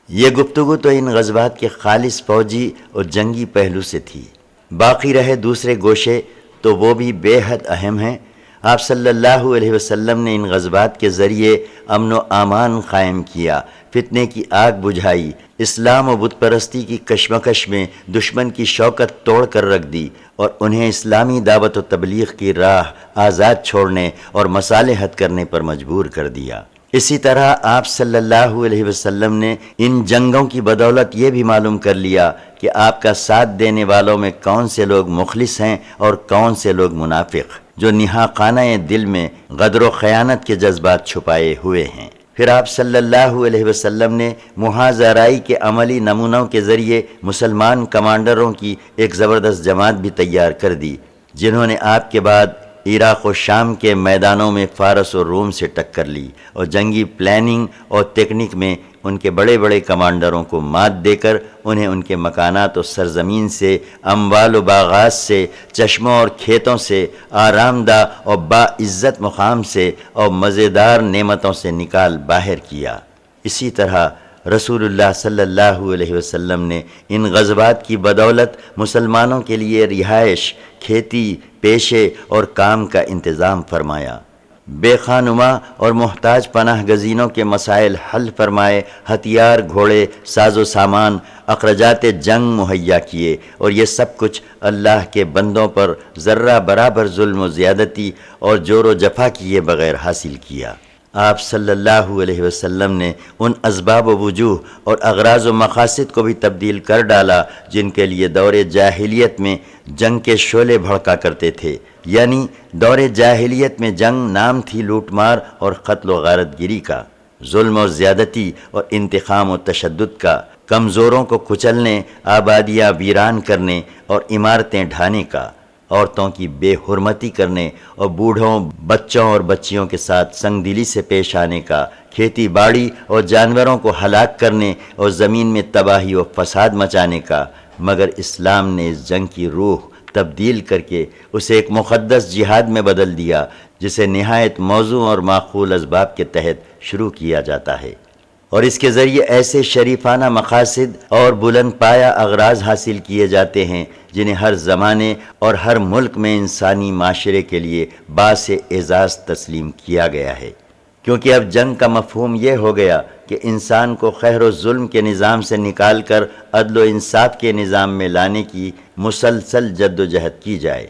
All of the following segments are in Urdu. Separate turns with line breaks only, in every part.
یہ گفتگو تو ان غزوات کے خالص فوجی اور جنگی پہلو سے تھی، باقی رہے دوسرے گوشے تو وہ بھی بے حد اہم ہیں۔ آپ صلی اللہ علیہ وسلم نے ان غزوات کے ذریعے امن و امان قائم کیا، فتنے کی آگ بجھائی، اسلام و بت پرستی کی کشمکش میں دشمن کی شوکت توڑ کر رکھ دی اور انہیں اسلامی دعوت و تبلیغ کی راہ آزاد چھوڑنے اور مصالحت کرنے پر مجبور کر دیا۔ اسی طرح آپ صلی اللہ علیہ وسلم نے ان جنگوں کی بدولت یہ بھی معلوم کر لیا کہ آپ کا ساتھ دینے والوں میں کون سے لوگ مخلص ہیں اور کون سے لوگ منافق، جو نہاقانہ دل میں غدر و خیانت کے جذبات چھپائے ہوئے ہیں۔ پھر آپ صلی اللہ علیہ وسلم نے محاذرائی کے عملی نمونوں کے ذریعے مسلمان کمانڈروں کی ایک زبردست جماعت بھی تیار کر دی، جنہوں نے آپ کے بعد عراق و شام کے میدانوں میں فارس و روم سے ٹکر لی اور جنگی پلاننگ اور تکنیک میں ان کے بڑے بڑے کمانڈروں کو مات دے کر انہیں ان کے مکانات و سرزمین سے، اموال و باغات سے، چشموں اور کھیتوں سے، آرام دہ اور باعزت مقام سے اور مزیدار نعمتوں سے نکال باہر کیا۔ اسی طرح رسول اللہ صلی اللہ علیہ وسلم نے ان غزوات کی بدولت مسلمانوں کے لیے رہائش، کھیتی، پیشے اور کام کا انتظام فرمایا، بے خانما اور محتاج پناہ گزینوں کے مسائل حل فرمائے، ہتھیار، گھوڑے، ساز و سامان، اخراجات جنگ مہیا کیے، اور یہ سب کچھ اللہ کے بندوں پر ذرہ برابر ظلم و زیادتی اور جور و جفا کیے بغیر حاصل کیا۔ آپ صلی اللہ علیہ وسلم نے ان اسباب و وجوہ اور اغراض و مقاصد کو بھی تبدیل کر ڈالا جن کے لیے دور جاہلیت میں جنگ کے شعلے بھڑکا کرتے تھے، یعنی دور جاہلیت میں جنگ نام تھی لوٹ مار اور قتل و غارت گیری کا، ظلم و زیادتی اور انتقام و تشدد کا، کمزوروں کو کچلنے، آبادیاں ویران کرنے اور عمارتیں ڈھانے کا، عورتوں کی بے حرمتی کرنے اور بوڑھوں، بچوں اور بچیوں کے ساتھ سنگ دلی سے پیش آنے کا، کھیتی باڑی اور جانوروں کو ہلاک کرنے اور زمین میں تباہی و فساد مچانے کا، مگر اسلام نے اس جنگ کی روح تبدیل کر کے اسے ایک مقدس جہاد میں بدل دیا، جسے نہایت موزوں اور معقول اسباب کے تحت شروع کیا جاتا ہے، اور اس کے ذریعے ایسے شریفانہ مقاصد اور بلند پایہ اغراض حاصل کیے جاتے ہیں جنہیں ہر زمانے اور ہر ملک میں انسانی معاشرے کے لیے باعث اعزاز تسلیم کیا گیا ہے، کیونکہ اب جنگ کا مفہوم یہ ہو گیا کہ انسان کو قہر و ظلم کے نظام سے نکال کر عدل و انصاف کے نظام میں لانے کی مسلسل جد و جہد کی جائے،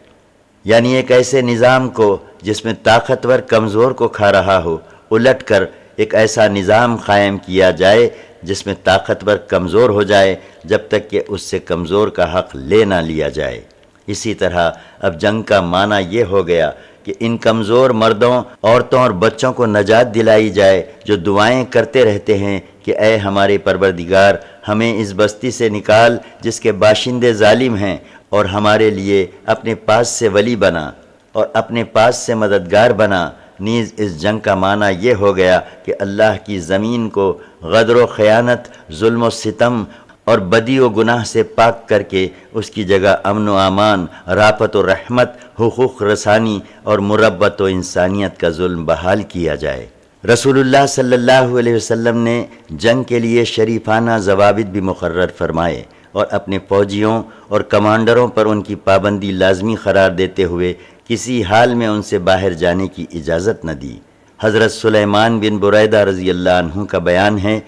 یعنی ایک ایسے نظام کو جس میں طاقتور کمزور کو کھا رہا ہو، الٹ کر ایک ایسا نظام قائم کیا جائے جس میں طاقتور کمزور ہو جائے جب تک کہ اس سے کمزور کا حق لے نہ لیا جائے۔ اسی طرح اب جنگ کا معنی یہ ہو گیا کہ ان کمزور مردوں، عورتوں اور بچوں کو نجات دلائی جائے جو دعائیں کرتے رہتے ہیں کہ اے ہمارے پروردگار، ہمیں اس بستی سے نکال جس کے باشندے ظالم ہیں، اور ہمارے لیے اپنے پاس سے ولی بنا اور اپنے پاس سے مددگار بنا۔ نیز اس جنگ کا معنی یہ ہو گیا کہ اللہ کی زمین کو غدر و خیانت، ظلم و ستم اور بدی و گناہ سے پاک کر کے اس کی جگہ امن و امان، رافت و رحمت، حقوق رسانی اور مربت و انسانیت کا ظلم بحال کیا جائے۔ رسول اللہ صلی اللہ علیہ وسلم نے جنگ کے لیے شریفانہ ضوابط بھی مقرر فرمائے اور اپنے فوجیوں اور کمانڈروں پر ان کی پابندی لازمی قرار دیتے ہوئے کسی حال میں ان سے باہر جانے کی اجازت نہ دی۔ حضرت سلیمان بن بریدہ رضی اللہ عنہ کا بیان ہے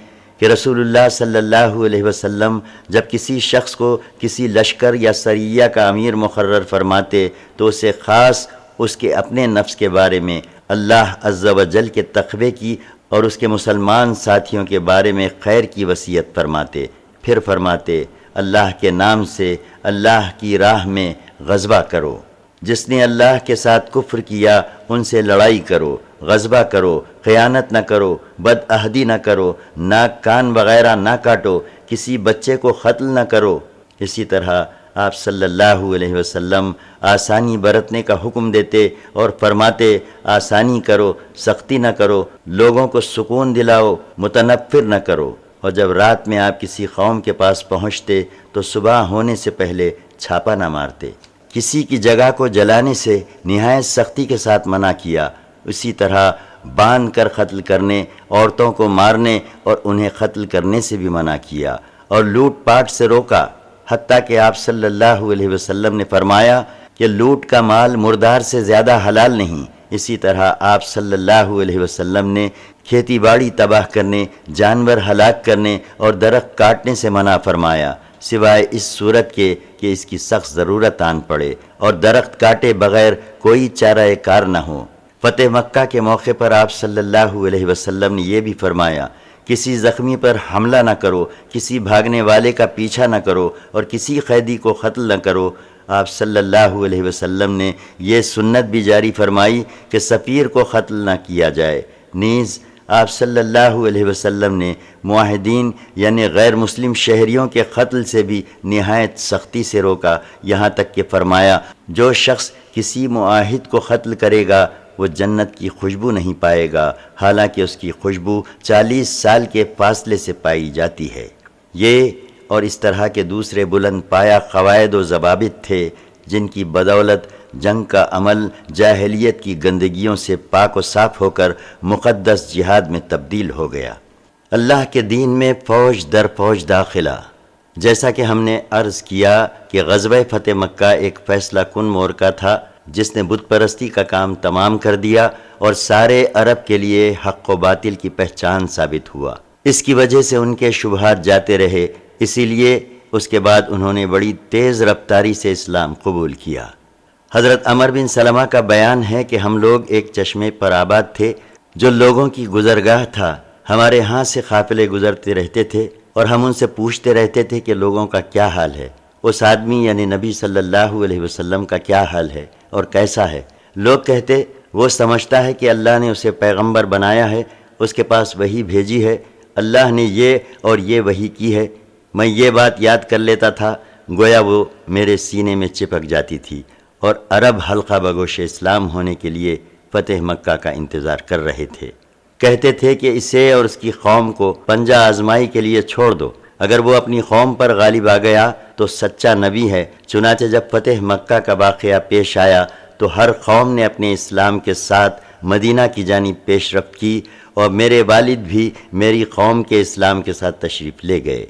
کہ رسول اللہ صلی اللہ علیہ وسلم جب کسی شخص کو کسی لشکر یا سریہ کا امیر مقرر فرماتے تو اسے خاص اس کے اپنے نفس کے بارے میں اللہ عز و جل کے تقوی کی اور اس کے مسلمان ساتھیوں کے بارے میں خیر کی وصیت فرماتے، پھر فرماتے اللہ کے نام سے اللہ کی راہ میں غزوہ کرو، جس نے اللہ کے ساتھ کفر کیا ان سے لڑائی کرو، غزوہ کرو، خیانت نہ کرو، بد عہدی نہ کرو، ناک کان وغیرہ نہ کاٹو، کسی بچے کو قتل نہ کرو۔ اسی طرح آپ صلی اللہ علیہ وسلم آسانی برتنے کا حکم دیتے اور فرماتے آسانی کرو، سختی نہ کرو، لوگوں کو سکون دلاؤ، متنفر نہ کرو، اور جب رات میں آپ کسی قوم کے پاس پہنچتے تو صبح ہونے سے پہلے چھاپا نہ مارتے۔ کسی کی جگہ کو جلانے سے نہایت سختی کے ساتھ منع کیا۔ اسی طرح باندھ کر قتل کرنے، عورتوں کو مارنے اور انہیں قتل کرنے سے بھی منع کیا، اور لوٹ پاٹ سے روکا، حتیٰ کہ آپ صلی اللہ علیہ وسلم نے فرمایا کہ لوٹ کا مال مردار سے زیادہ حلال نہیں۔ اسی طرح آپ صلی اللہ علیہ وسلم نے کھیتی باڑی تباہ کرنے، جانور ہلاک کرنے اور درخت کاٹنے سے منع فرمایا، سوائے اس صورت کے کہ اس کی سخت ضرورت آن پڑے اور درخت کاٹے بغیر کوئی چارہ کار نہ ہو۔ فتح مکہ کے موقع پر آپ صلی اللہ علیہ وسلم نے یہ بھی فرمایا، کسی زخمی پر حملہ نہ کرو، کسی بھاگنے والے کا پیچھا نہ کرو اور کسی قیدی کو قتل نہ کرو۔ آپ صلی اللہ علیہ وسلم نے یہ سنت بھی جاری فرمائی کہ سفیر کو قتل نہ کیا جائے۔ نیز آپ صلی اللہ علیہ وسلم نے معاہدین یعنی غیر مسلم شہریوں کے قتل سے بھی نہایت سختی سے روکا، یہاں تک کہ فرمایا جو شخص کسی معاہد کو قتل کرے گا وہ جنت کی خوشبو نہیں پائے گا، حالانکہ اس کی خوشبو 40 سال کے فاصلے سے پائی جاتی ہے۔ یہ اور اس طرح کے دوسرے بلند پایا قواعد و ضوابط تھے جن کی بدولت جنگ کا عمل جاہلیت کی گندگیوں سے پاک و صاف ہو کر مقدس جہاد میں تبدیل ہو گیا۔ اللہ کے دین میں فوج در فوج داخلہ۔ جیسا کہ ہم نے عرض کیا کہ غزوہ فتح مکہ ایک فیصلہ کن مورکہ تھا جس نے بت پرستی کا کام تمام کر دیا اور سارے عرب کے لیے حق و باطل کی پہچان ثابت ہوا۔ اس کی وجہ سے ان کے شبہات جاتے رہے، اسی لیے اس کے بعد انہوں نے بڑی تیز رفتاری سے اسلام قبول کیا۔ حضرت عمر بن سلمہ کا بیان ہے کہ ہم لوگ ایک چشمے پر آباد تھے جو لوگوں کی گزرگاہ تھا، ہمارے ہاں سے قافلے گزرتے رہتے تھے اور ہم ان سے پوچھتے رہتے تھے کہ لوگوں کا کیا حال ہے، اس آدمی یعنی نبی صلی اللہ علیہ وسلم کا کیا حال ہے اور کیسا ہے؟ لوگ کہتے وہ سمجھتا ہے کہ اللہ نے اسے پیغمبر بنایا ہے، اس کے پاس وحی بھیجی ہے، اللہ نے یہ اور یہ وحی کی ہے۔ میں یہ بات یاد کر لیتا تھا، گویا وہ میرے سینے میں چپک جاتی تھی، اور عرب حلقہ بگوش اسلام ہونے کے لیے فتح مکہ کا انتظار کر رہے تھے۔ کہتے تھے کہ اسے اور اس کی قوم کو پنجہ آزمائی کے لیے چھوڑ دو، اگر وہ اپنی قوم پر غالب آ گیا تو سچا نبی ہے۔ چنانچہ جب فتح مکہ کا واقعہ پیش آیا تو ہر قوم نے اپنے اسلام کے ساتھ مدینہ کی جانب پیش رفت کی، اور میرے والد بھی میری قوم کے اسلام کے ساتھ تشریف لے گئے،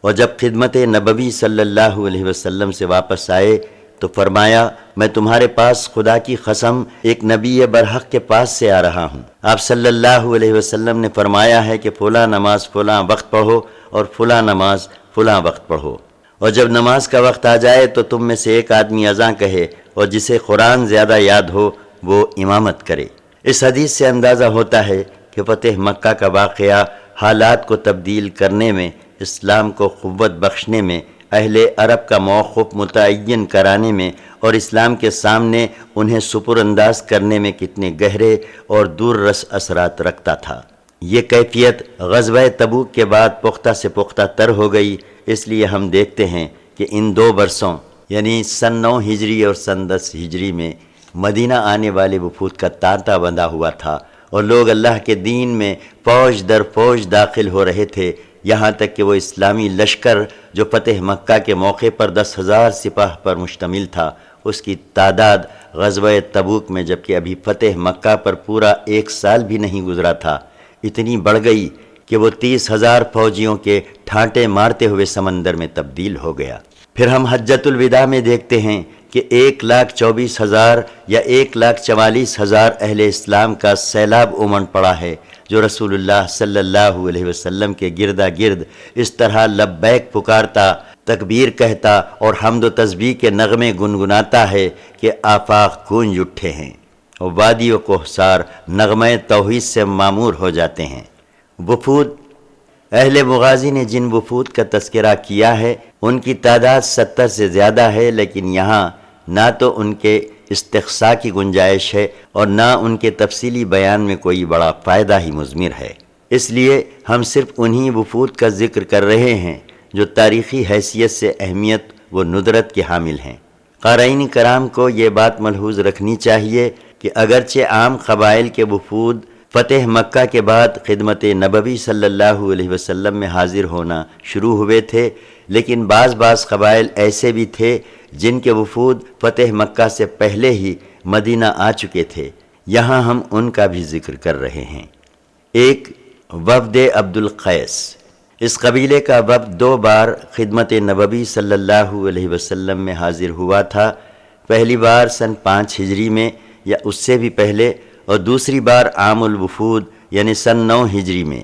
اور جب خدمت نبوی صلی اللہ علیہ وسلم سے واپس آئے تو فرمایا میں تمہارے پاس خدا کی قسم ایک نبی برحق کے پاس سے آ رہا ہوں۔ آپ صلی اللہ علیہ وسلم نے فرمایا ہے کہ فلاں نماز فلاں وقت پڑھو اور فلاں نماز فلاں وقت پڑھو، اور جب نماز کا وقت آ جائے تو تم میں سے ایک آدمی اذان کہے اور جسے قرآن زیادہ یاد ہو وہ امامت کرے۔ اس حدیث سے اندازہ ہوتا ہے کہ فتح مکہ کا واقعہ حالات کو تبدیل کرنے میں، اسلام کو قوت بخشنے میں، اہل عرب کا موقف متعین کرانے میں اور اسلام کے سامنے انہیں سپر انداز کرنے میں کتنے گہرے اور دور رس اثرات رکھتا تھا۔ یہ کیفیت غزوہ تبوک کے بعد پختہ سے پختہ تر ہو گئی، اس لیے ہم دیکھتے ہیں کہ ان 2 برسوں یعنی سن 9 ہجری اور سن 10 ہجری میں مدینہ آنے والے وفود کا تانتا بندھا ہوا تھا، اور لوگ اللہ کے دین میں فوج در فوج داخل ہو رہے تھے، یہاں تک کہ وہ اسلامی لشکر جو فتح مکہ کے موقع پر 10,000 سپاہ پر مشتمل تھا، اس کی تعداد غزوہ تبوک میں جبکہ ابھی فتح مکہ پر پورا 1 سال بھی نہیں گزرا تھا، اتنی بڑھ گئی کہ وہ 30,000 فوجیوں کے ٹھانٹے مارتے ہوئے سمندر میں تبدیل ہو گیا۔ پھر ہم حجۃ الوداع میں دیکھتے ہیں کہ 1,24,000 یا 1,44,000 اہل اسلام کا سیلاب امنڈ پڑا ہے، جو رسول اللہ صلی اللہ علیہ وسلم کے گردا گرد اس طرح لبیک پکارتا، تکبیر کہتا اور حمد و تسبیح کے نغمے گنگناتا ہے کہ آفاق گونج اٹھے ہیں، اور وادی و کوہسار نغمہ توحید سے معمور ہو جاتے ہیں۔ وفود اہل مغازی نے جن وفود کا تذکرہ کیا ہے ان کی تعداد 70 سے زیادہ ہے، لیکن یہاں نہ تو ان کے استقصاء کی گنجائش ہے اور نہ ان کے تفصیلی بیان میں کوئی بڑا فائدہ ہی مضمر ہے، اس لیے ہم صرف انہی وفود کا ذکر کر رہے ہیں جو تاریخی حیثیت سے اہمیت و ندرت کے حامل ہیں۔ قارئین کرام کو یہ بات ملحوظ رکھنی چاہیے کہ اگرچہ عام قبائل کے وفود فتح مکہ کے بعد خدمت نبوی صلی اللہ علیہ وسلم میں حاضر ہونا شروع ہوئے تھے، لیکن بعض قبائل ایسے بھی تھے جن کے وفود فتح مکہ سے پہلے ہی مدینہ آ چکے تھے۔ یہاں ہم ان کا بھی ذکر کر رہے ہیں۔ ایک، وفد عبد القیس۔ اس قبیلے کا وفد 2 بار خدمت نبوی صلی اللہ علیہ وسلم میں حاضر ہوا تھا، پہلی بار سن 5 ہجری میں یا اس سے بھی پہلے، اور دوسری بار عام الوفود یعنی سن 9 ہجری میں۔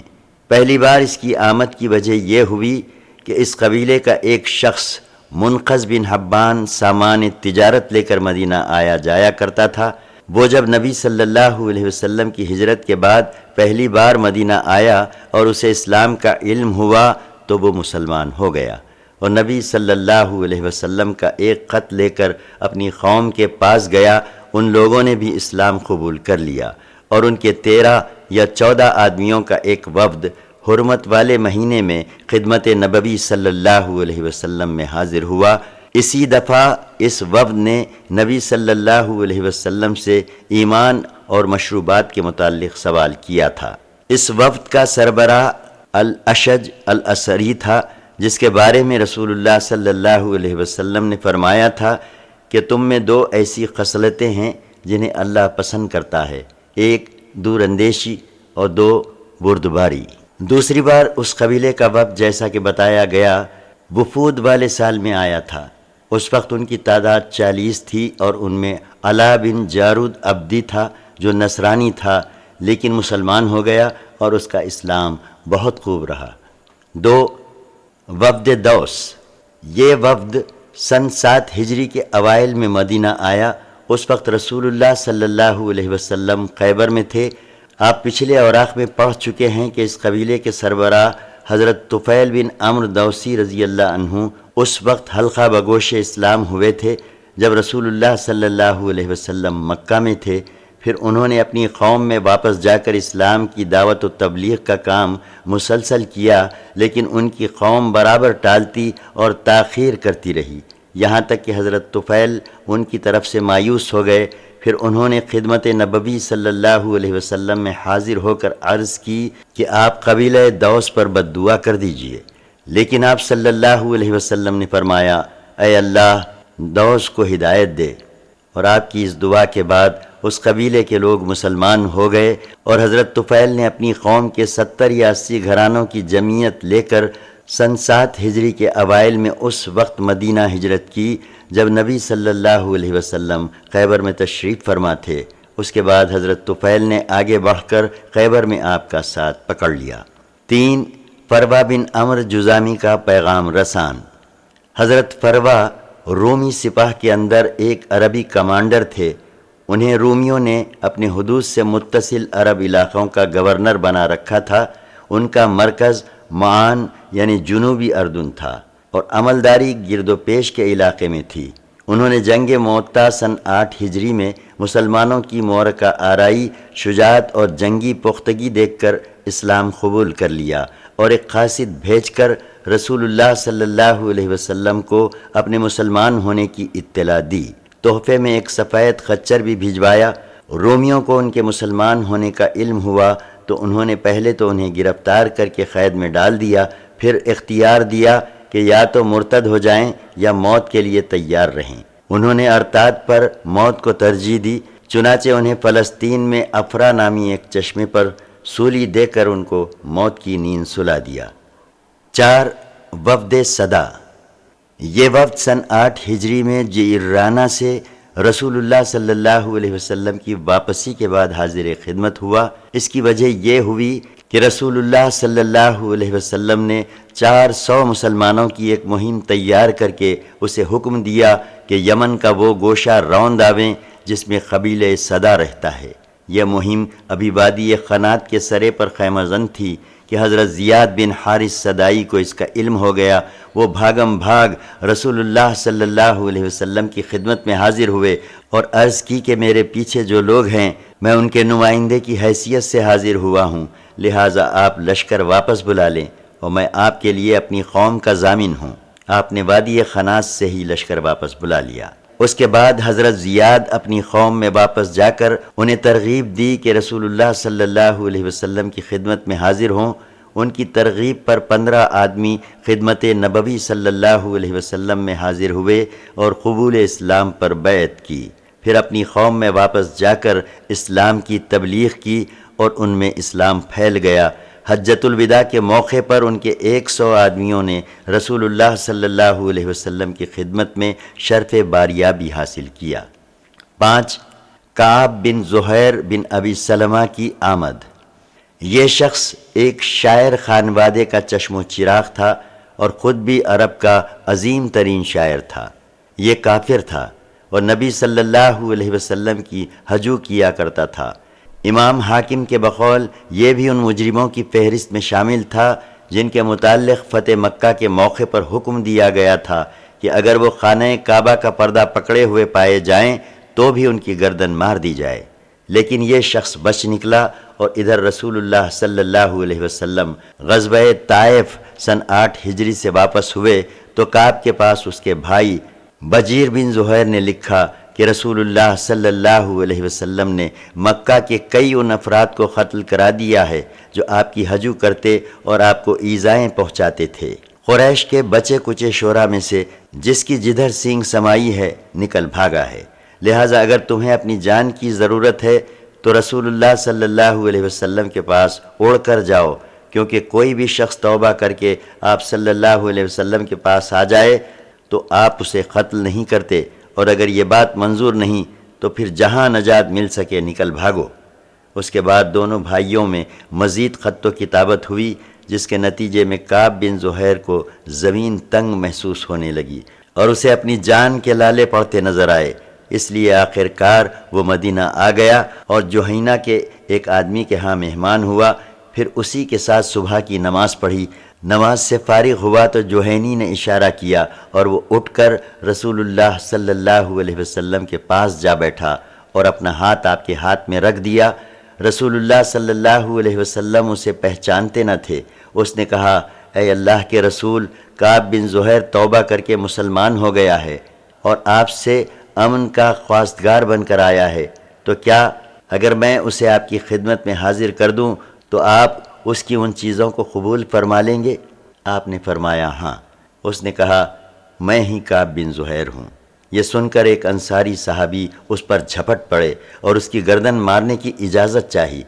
پہلی بار اس کی آمد کی وجہ یہ ہوئی کہ اس قبیلے کا ایک شخص منقذ بن حبان سامان تجارت لے کر مدینہ آیا جایا کرتا تھا۔ وہ جب نبی صلی اللہ علیہ وسلم کی ہجرت کے بعد پہلی بار مدینہ آیا اور اسے اسلام کا علم ہوا تو وہ مسلمان ہو گیا، اور نبی صلی اللہ علیہ وسلم کا ایک خط لے کر اپنی قوم کے پاس گیا۔ ان لوگوں نے بھی اسلام قبول کر لیا، اور ان کے 13 یا 14 آدمیوں کا ایک وفد حرمت والے مہینے میں خدمت نبوی صلی اللہ علیہ وسلم میں حاضر ہوا۔ اسی دفعہ اس وفد نے نبی صلی اللہ علیہ وسلم سے ایمان اور مشروبات کے متعلق سوال کیا تھا۔ اس وفد کا سربراہ الاشج الاسری تھا، جس کے بارے میں رسول اللہ صلی اللہ علیہ وسلم نے فرمایا تھا کہ تم میں 2 ایسی خصلتیں ہیں جنہیں اللہ پسند کرتا ہے، ایک دور اندیشی اور 2 بردباری۔ دوسری بار اس قبیلے کا وفد جیسا کہ بتایا گیا وفود والے سال میں آیا تھا۔ اس وقت ان کی تعداد 40 تھی، اور ان میں علا بن جارود عبدی تھا جو نصرانی تھا لیکن مسلمان ہو گیا، اور اس کا اسلام بہت خوب رہا۔ 2، وفد دوس۔ یہ وفد سن 7 ہجری کے اوائل میں مدینہ آیا۔ اس وقت رسول اللہ صلی اللہ علیہ وسلم خیبر میں تھے۔ آپ پچھلے اوراق میں پڑھ چکے ہیں کہ اس قبیلے کے سربراہ حضرت طفیل بن عمرو دوسی رضی اللہ عنہ اس وقت حلقہ بگوش اسلام ہوئے تھے جب رسول اللہ صلی اللہ علیہ وسلم مکہ میں تھے۔ پھر انہوں نے اپنی قوم میں واپس جا کر اسلام کی دعوت و تبلیغ کا کام مسلسل کیا، لیکن ان کی قوم برابر ٹالتی اور تاخیر کرتی رہی، یہاں تک کہ حضرت طفیل ان کی طرف سے مایوس ہو گئے۔ پھر انہوں نے خدمت نبوی صلی اللہ علیہ وسلم میں حاضر ہو کر عرض کی کہ آپ قبیلہ دوس پر بد دعا کر دیجئے، لیکن آپ صلی اللہ علیہ وسلم نے فرمایا، اے اللہ دوس کو ہدایت دے، اور آپ کی اس دعا کے بعد اس قبیلے کے لوگ مسلمان ہو گئے، اور حضرت طفیل نے اپنی قوم کے 70 یا 80 گھرانوں کی جمعیت لے کر سن 7 ہجری کے اوائل میں اس وقت مدینہ ہجرت کی جب نبی صلی اللہ علیہ وسلم خیبر میں تشریف فرما تھے۔ اس کے بعد حضرت طفیل نے آگے بڑھ کر خیبر میں آپ کا ساتھ پکڑ لیا۔ 3، فروا بن عمرو جذامی کا پیغام رسان۔ حضرت فروا رومی سپاہ کے اندر ایک عربی کمانڈر تھے۔ انہیں رومیوں نے اپنے حدود سے متصل عرب علاقوں کا گورنر بنا رکھا تھا۔ ان کا مرکز معان یعنی جنوبی اردن تھا، اور عملداری گرد و پیش کے علاقے میں تھی۔ انہوں نے جنگ معطا سن 8 ہجری میں مسلمانوں کی معرکہ آرائی، شجاعت اور جنگی پختگی دیکھ کر اسلام قبول کر لیا، اور ایک قاصد بھیج کر رسول اللہ صلی اللہ علیہ وسلم کو اپنے مسلمان ہونے کی اطلاع دی۔ تحفے میں ایک سفید خچر بھی بھجوایا۔ رومیوں کو ان کے مسلمان ہونے کا علم ہوا تو انہوں نے پہلے تو انہیں گرفتار کر کے قید میں ڈال دیا، پھر اختیار دیا کہ یا تو مرتد ہو جائیں یا موت کے لیے تیار رہیں۔ انہوں نے ارتاد پر موت کو ترجیح دی، چنانچہ انہیں فلسطین میں افرا نامی ایک چشمے پر سولی دے کر ان کو موت کی نیند سلا دیا۔ 4، وفد صدا۔ یہ وفد سن 8 ہجری میں جعرانہ سے رسول اللہ صلی اللہ علیہ وسلم کی واپسی کے بعد حاضر خدمت ہوا۔ اس کی وجہ یہ ہوئی کہ رسول اللہ صلی اللہ علیہ وسلم نے 400 مسلمانوں کی ایک مہم تیار کر کے اسے حکم دیا کہ یمن کا وہ گوشہ روند آویں جس میں قبیلہ صدا رہتا ہے۔ یہ مہم ابھی وادی قنات کے سرے پر خیمہ زن تھی کہ حضرت زیاد بن حارث صدائی کو اس کا علم ہو گیا۔ وہ بھاگم بھاگ رسول اللہ صلی اللہ علیہ وسلم کی خدمت میں حاضر ہوئے اور عرض کی کہ میرے پیچھے جو لوگ ہیں میں ان کے نمائندے کی حیثیت سے حاضر ہوا ہوں، لہٰذا آپ لشکر واپس بلا لیں اور میں آپ کے لیے اپنی قوم کا ضامن ہوں۔ آپ نے وادی خناس سے ہی لشکر واپس بلا لیا۔ اس کے بعد حضرت زیاد اپنی قوم میں واپس جا کر انہیں ترغیب دی کہ رسول اللہ صلی اللہ علیہ وسلم کی خدمت میں حاضر ہوں۔ ان کی ترغیب پر 15 آدمی خدمت نبوی صلی اللہ علیہ وسلم میں حاضر ہوئے اور قبول اسلام پر بیعت کی۔ پھر اپنی قوم میں واپس جا کر اسلام کی تبلیغ کی اور ان میں اسلام پھیل گیا۔ حجۃ الوداع کے موقع پر ان کے 100 آدمیوں نے رسول اللہ صلی اللہ علیہ وسلم کی خدمت میں شرف باریابی حاصل کیا۔ 5 کعب بن زہیر بن ابی سلمہ کی آمد۔ یہ شخص ایک شاعر خانوادے کا چشم و چراغ تھا اور خود بھی عرب کا عظیم ترین شاعر تھا۔ یہ کافر تھا اور نبی صلی اللہ علیہ وسلم کی ہجو کیا کرتا تھا۔ امام حاکم کے بقول یہ بھی ان مجرموں کی فہرست میں شامل تھا جن کے متعلق فتح مکہ کے موقع پر حکم دیا گیا تھا کہ اگر وہ خانہ کعبہ کا پردہ پکڑے ہوئے پائے جائیں تو بھی ان کی گردن مار دی جائے، لیکن یہ شخص بچ نکلا اور ادھر رسول اللہ صلی اللہ علیہ وسلم غزوہ طائف سن 8 ہجری سے واپس ہوئے تو کعب کے پاس اس کے بھائی بجیر بن زہیر نے لکھا کہ رسول اللہ صلی اللہ علیہ وسلم نے مکہ کے کئی ان افراد کو قتل کرا دیا ہے جو آپ کی ہجو کرتے اور آپ کو ایذائیں پہنچاتے تھے۔ قریش کے بچے کچے شورا میں سے جس کی جدھر سینگ سمائی ہے نکل بھاگا ہے، لہٰذا اگر تمہیں اپنی جان کی ضرورت ہے تو رسول اللہ صلی اللہ علیہ وسلم کے پاس اڑ کر جاؤ، کیونکہ کوئی بھی شخص توبہ کر کے آپ صلی اللہ علیہ وسلم کے پاس آ جائے تو آپ اسے قتل نہیں کرتے، اور اگر یہ بات منظور نہیں تو پھر جہاں نجات مل سکے نکل بھاگو۔ اس کے بعد دونوں بھائیوں میں مزید خط و کتابت ہوئی، جس کے نتیجے میں کعب بن زہیر کو زمین تنگ محسوس ہونے لگی اور اسے اپنی جان کے لالے پڑتے نظر آئے، اس لیے آخر کار وہ مدینہ آ گیا اور جوہینہ کے ایک آدمی کے ہاں مہمان ہوا، پھر اسی کے ساتھ صبح کی نماز پڑھی۔ نماز سے فارغ ہوا تو جوہینی نے اشارہ کیا اور وہ اٹھ کر رسول اللہ صلی اللہ علیہ وسلم کے پاس جا بیٹھا اور اپنا ہاتھ آپ کے ہاتھ میں رکھ دیا۔ رسول اللہ صلی اللہ علیہ وسلم اسے پہچانتے نہ تھے۔ اس نے کہا، اے اللہ کے رسول، کعب بن زہیر توبہ کر کے مسلمان ہو گیا ہے اور آپ سے امن کا خواستگار بن کر آیا ہے، تو کیا اگر میں اسے آپ کی خدمت میں حاضر کر دوں تو آپ اس کی ان چیزوں کو قبول فرما لیں گے؟ آپ نے فرمایا ہاں۔ اس نے کہا، میں ہی کعب بن زہیر ہوں۔ یہ سن کر ایک انصاری صحابی اس پر جھپٹ پڑے اور اس کی گردن مارنے کی اجازت چاہی۔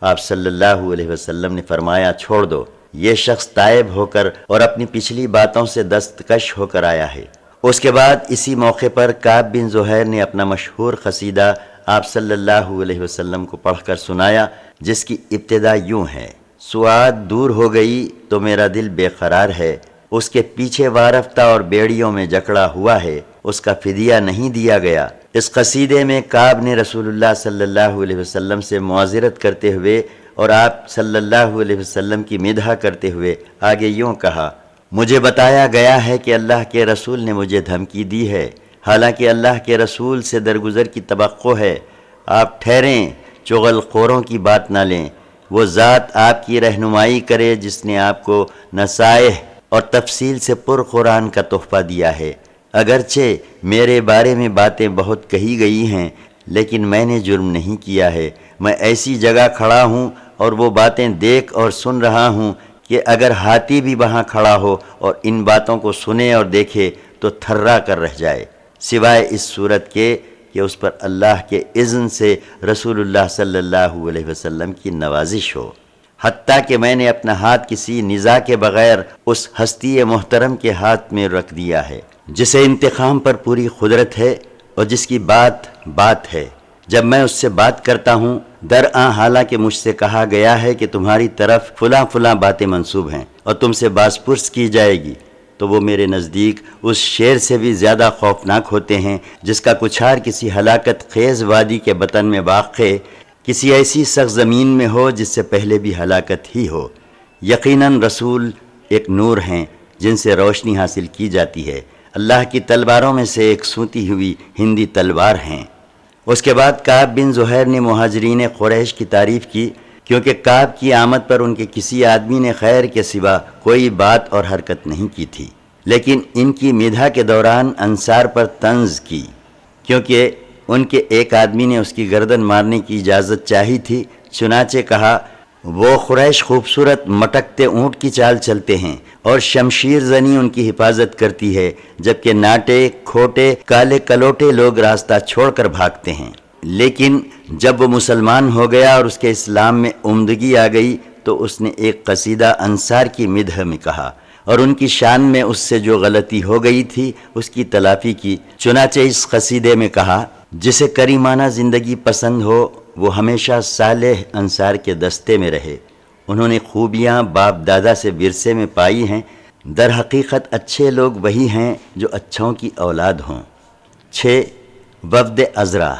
آپ صلی اللہ علیہ وسلم نے فرمایا، چھوڑ دو، یہ شخص تائب ہو کر اور اپنی پچھلی باتوں سے دستکش ہو کر آیا ہے۔ اس کے بعد اسی موقع پر کعب بن زہیر نے اپنا مشہور قصیدہ آپ صلی اللہ علیہ وسلم کو پڑھ کر سنایا، جس کی ابتدا یوں ہے: سعاد دور ہو گئی تو میرا دل بے قرار ہے، اس کے پیچھے وارفتہ اور بیڑیوں میں جکڑا ہوا ہے، اس کا فدیہ نہیں دیا گیا۔ اس قصیدے میں کعب نے رسول اللہ صلی اللہ علیہ وسلم سے معذرت کرتے ہوئے اور آپ صلی اللہ علیہ وسلم کی مدح کرتے ہوئے آگے یوں کہا: مجھے بتایا گیا ہے کہ اللہ کے رسول نے مجھے دھمکی دی ہے، حالانکہ اللہ کے رسول سے درگزر کی توقع ہے۔ آپ ٹھہریں، چغل خوروں کی بات نہ لیں، وہ ذات آپ کی رہنمائی کرے جس نے آپ کو نصائح اور تفصیل سے پر قرآن کا تحفہ دیا ہے۔ اگرچہ میرے بارے میں باتیں بہت کہی گئی ہیں، لیکن میں نے جرم نہیں کیا ہے۔ میں ایسی جگہ کھڑا ہوں اور وہ باتیں دیکھ اور سن رہا ہوں کہ اگر ہاتھی بھی وہاں کھڑا ہو اور ان باتوں کو سنے اور دیکھے تو تھرا کر رہ جائے، سوائے اس صورت کے کہ اس پر اللہ کے اذن سے رسول اللہ صلی اللہ علیہ وسلم کی نوازش ہو۔ حتیٰ کہ میں نے اپنا ہاتھ کسی نزاع کے بغیر اس ہستی محترم کے ہاتھ میں رکھ دیا ہے جسے انتقام پر پوری قدرت ہے اور جس کی بات ہے۔ جب میں اس سے بات کرتا ہوں، درآں حالانکہ مجھ سے کہا گیا ہے کہ تمہاری طرف فلاں فلاں باتیں منسوب ہیں اور تم سے باز پرس کی جائے گی، تو وہ میرے نزدیک اس شیر سے بھی زیادہ خوفناک ہوتے ہیں جس کا کچھار کسی ہلاکت خیز وادی کے بطن میں واقع کسی ایسی سرزمین میں ہو جس سے پہلے بھی ہلاکت ہی ہو۔ یقیناً رسول ایک نور ہیں جن سے روشنی حاصل کی جاتی ہے، اللہ کی تلواروں میں سے ایک سوتی ہوئی ہندی تلوار ہیں۔ اس کے بعد کعب بن زہیر نے مہاجرین قریش کی تعریف کی، کیونکہ کعب کی آمد پر ان کے کسی آدمی نے خیر کے سوا کوئی بات اور حرکت نہیں کی تھی، لیکن ان کی مدح کے دوران انصار پر طنز کی، کیونکہ ان کے ایک آدمی نے اس کی گردن مارنے کی اجازت چاہی تھی۔ چنانچہ کہا، وہ قریش خوبصورت مٹکتے اونٹ کی چال چلتے ہیں اور شمشیر زنی ان کی حفاظت کرتی ہے، جبکہ ناٹے کھوٹے کالے کلوٹے لوگ راستہ چھوڑ کر بھاگتے ہیں۔ لیکن جب وہ مسلمان ہو گیا اور اس کے اسلام میں عمدگی آ گئی تو اس نے ایک قصیدہ انصار کی مدح میں کہا اور ان کی شان میں اس سے جو غلطی ہو گئی تھی اس کی تلافی کی۔ چنانچہ اس قصیدے میں کہا، جسے کریمانہ زندگی پسند ہو وہ ہمیشہ صالح انصار کے دستے میں رہے، انہوں نے خوبیاں باپ دادا سے ورثے میں پائی ہیں، در حقیقت اچھے لوگ وہی ہیں جو اچھوں کی اولاد ہوں۔ 6. وفد عذرا۔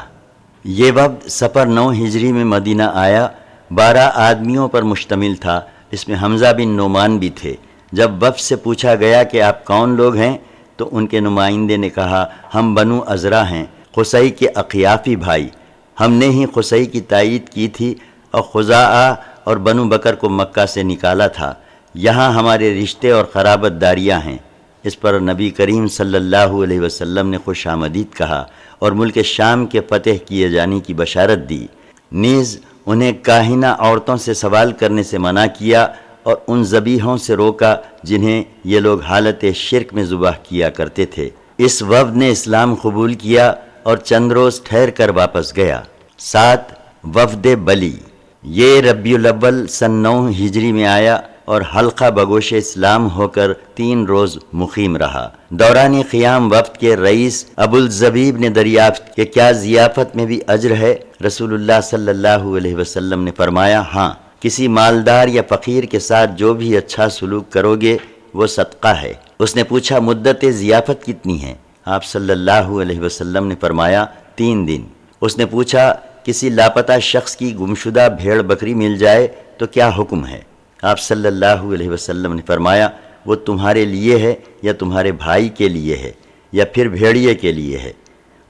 یہ وفد سفر 9 ہجری میں مدینہ آیا، 12 آدمیوں پر مشتمل تھا، اس میں حمزہ بن نعمان بھی تھے۔ جب وفد سے پوچھا گیا کہ آپ کون لوگ ہیں تو ان کے نمائندے نے کہا، ہم بنو عذرا ہیں، قصی کے اقیافی بھائی، ہم نے ہی قصی کی تائید کی تھی اور خزاعہ اور بنو بکر کو مکہ سے نکالا تھا، یہاں ہمارے رشتے اور قرابت داریاں ہیں۔ اس پر نبی کریم صلی اللہ علیہ وسلم نے خوش آمدید کہا اور ملک شام کے فتح کیے جانے کی بشارت دی، نیز انہیں کاہنہ عورتوں سے سوال کرنے سے منع کیا اور ان ذبیحوں سے روکا جنہیں یہ لوگ حالت شرک میں ذبح کیا کرتے تھے۔ اس وفد نے اسلام قبول کیا اور چند روز ٹھہر کر واپس گیا۔ 7. وفد بلی۔ یہ ربیع الاول سن 9 ہجری میں آیا اور حلقہ بگوش اسلام ہو کر 3 روز مقیم رہا۔ دوران قیام وفد کے رئیس ابو الزبیب نے دریافت کہ کیا ضیافت میں بھی اجر ہے؟ رسول اللہ صلی اللہ علیہ وسلم نے فرمایا، ہاں، کسی مالدار یا فقیر کے ساتھ جو بھی اچھا سلوک کرو گے وہ صدقہ ہے۔ اس نے پوچھا، مدت ضیافت کتنی ہے؟ آپ صلی اللہ علیہ وسلم نے فرمایا، 3 دن۔ اس نے پوچھا، کسی لاپتہ شخص کی گمشدہ بھیڑ بکری مل جائے تو کیا حکم ہے؟ آپ صلی اللہ علیہ وسلم نے فرمایا، وہ تمہارے لیے ہے یا تمہارے بھائی کے لیے ہے یا پھر بھیڑیے کے لیے ہے؟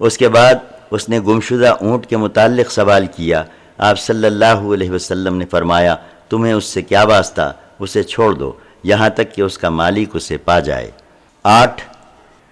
اس کے بعد اس نے گمشدہ اونٹ کے متعلق سوال کیا۔ آپ صلی اللہ علیہ وسلم نے فرمایا، تمہیں اس سے کیا واسطہ، اسے چھوڑ دو یہاں تک کہ اس کا مالک اسے پا جائے۔ 8.